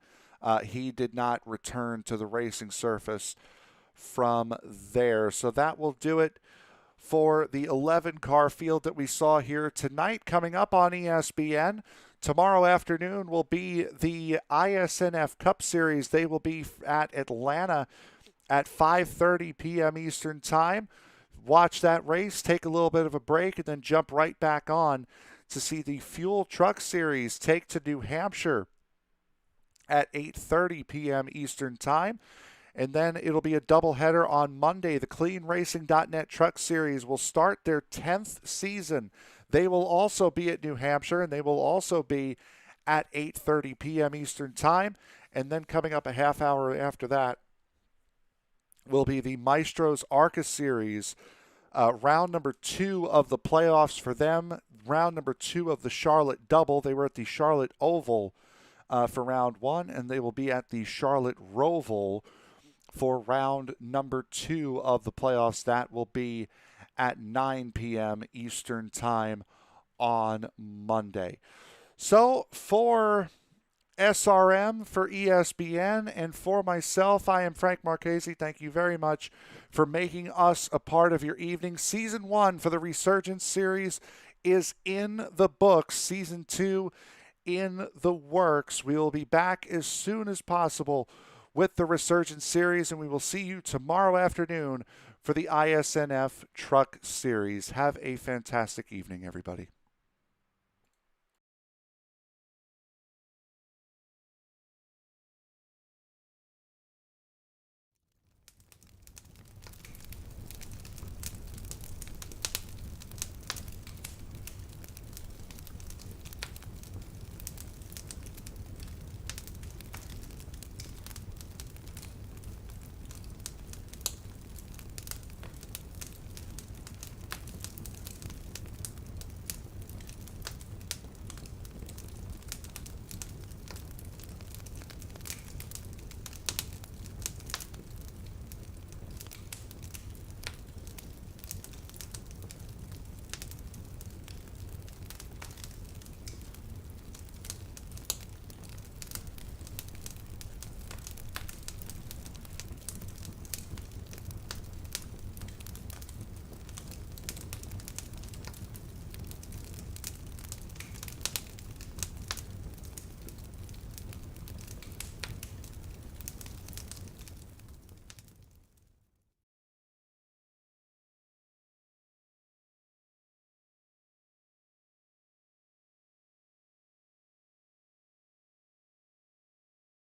He did not return to the racing surface from there. So that will do it for the 11-car field that we saw here tonight. Coming up on ESPN tomorrow afternoon will be the ISNF Cup Series. They will be at Atlanta at 5:30 p.m. Eastern Time. Watch that race, take a little bit of a break, and then jump right back on to see the Fuel Truck Series take to New Hampshire at 8:30 p.m. Eastern Time. And then it'll be a doubleheader on Monday. The CleanRacing.net Truck Series will start their 10th season. They will also be at New Hampshire, and they will also be at 8:30 p.m. Eastern Time. And then coming up a half hour after that will be the Maestros ARCA Series. Round number 2 of the playoffs for them. Round number 2 of the Charlotte Double. They were at the Charlotte Oval for round 1, and they will be at the Charlotte Roval for round number 2 of the playoffs. That will be at 9 p.m. Eastern Time on Monday. So for SRM, for ESPN, and for myself, I am Frank Marchese. Thank you very much for making us a part of your evening. Season 1 for the ReSURGEnce series is in the books. Season 2 in the works. We will be back as soon as possible with the ReSURGEnce series, and we will see you tomorrow afternoon for the ISNF Truck Series. Have a fantastic evening, everybody.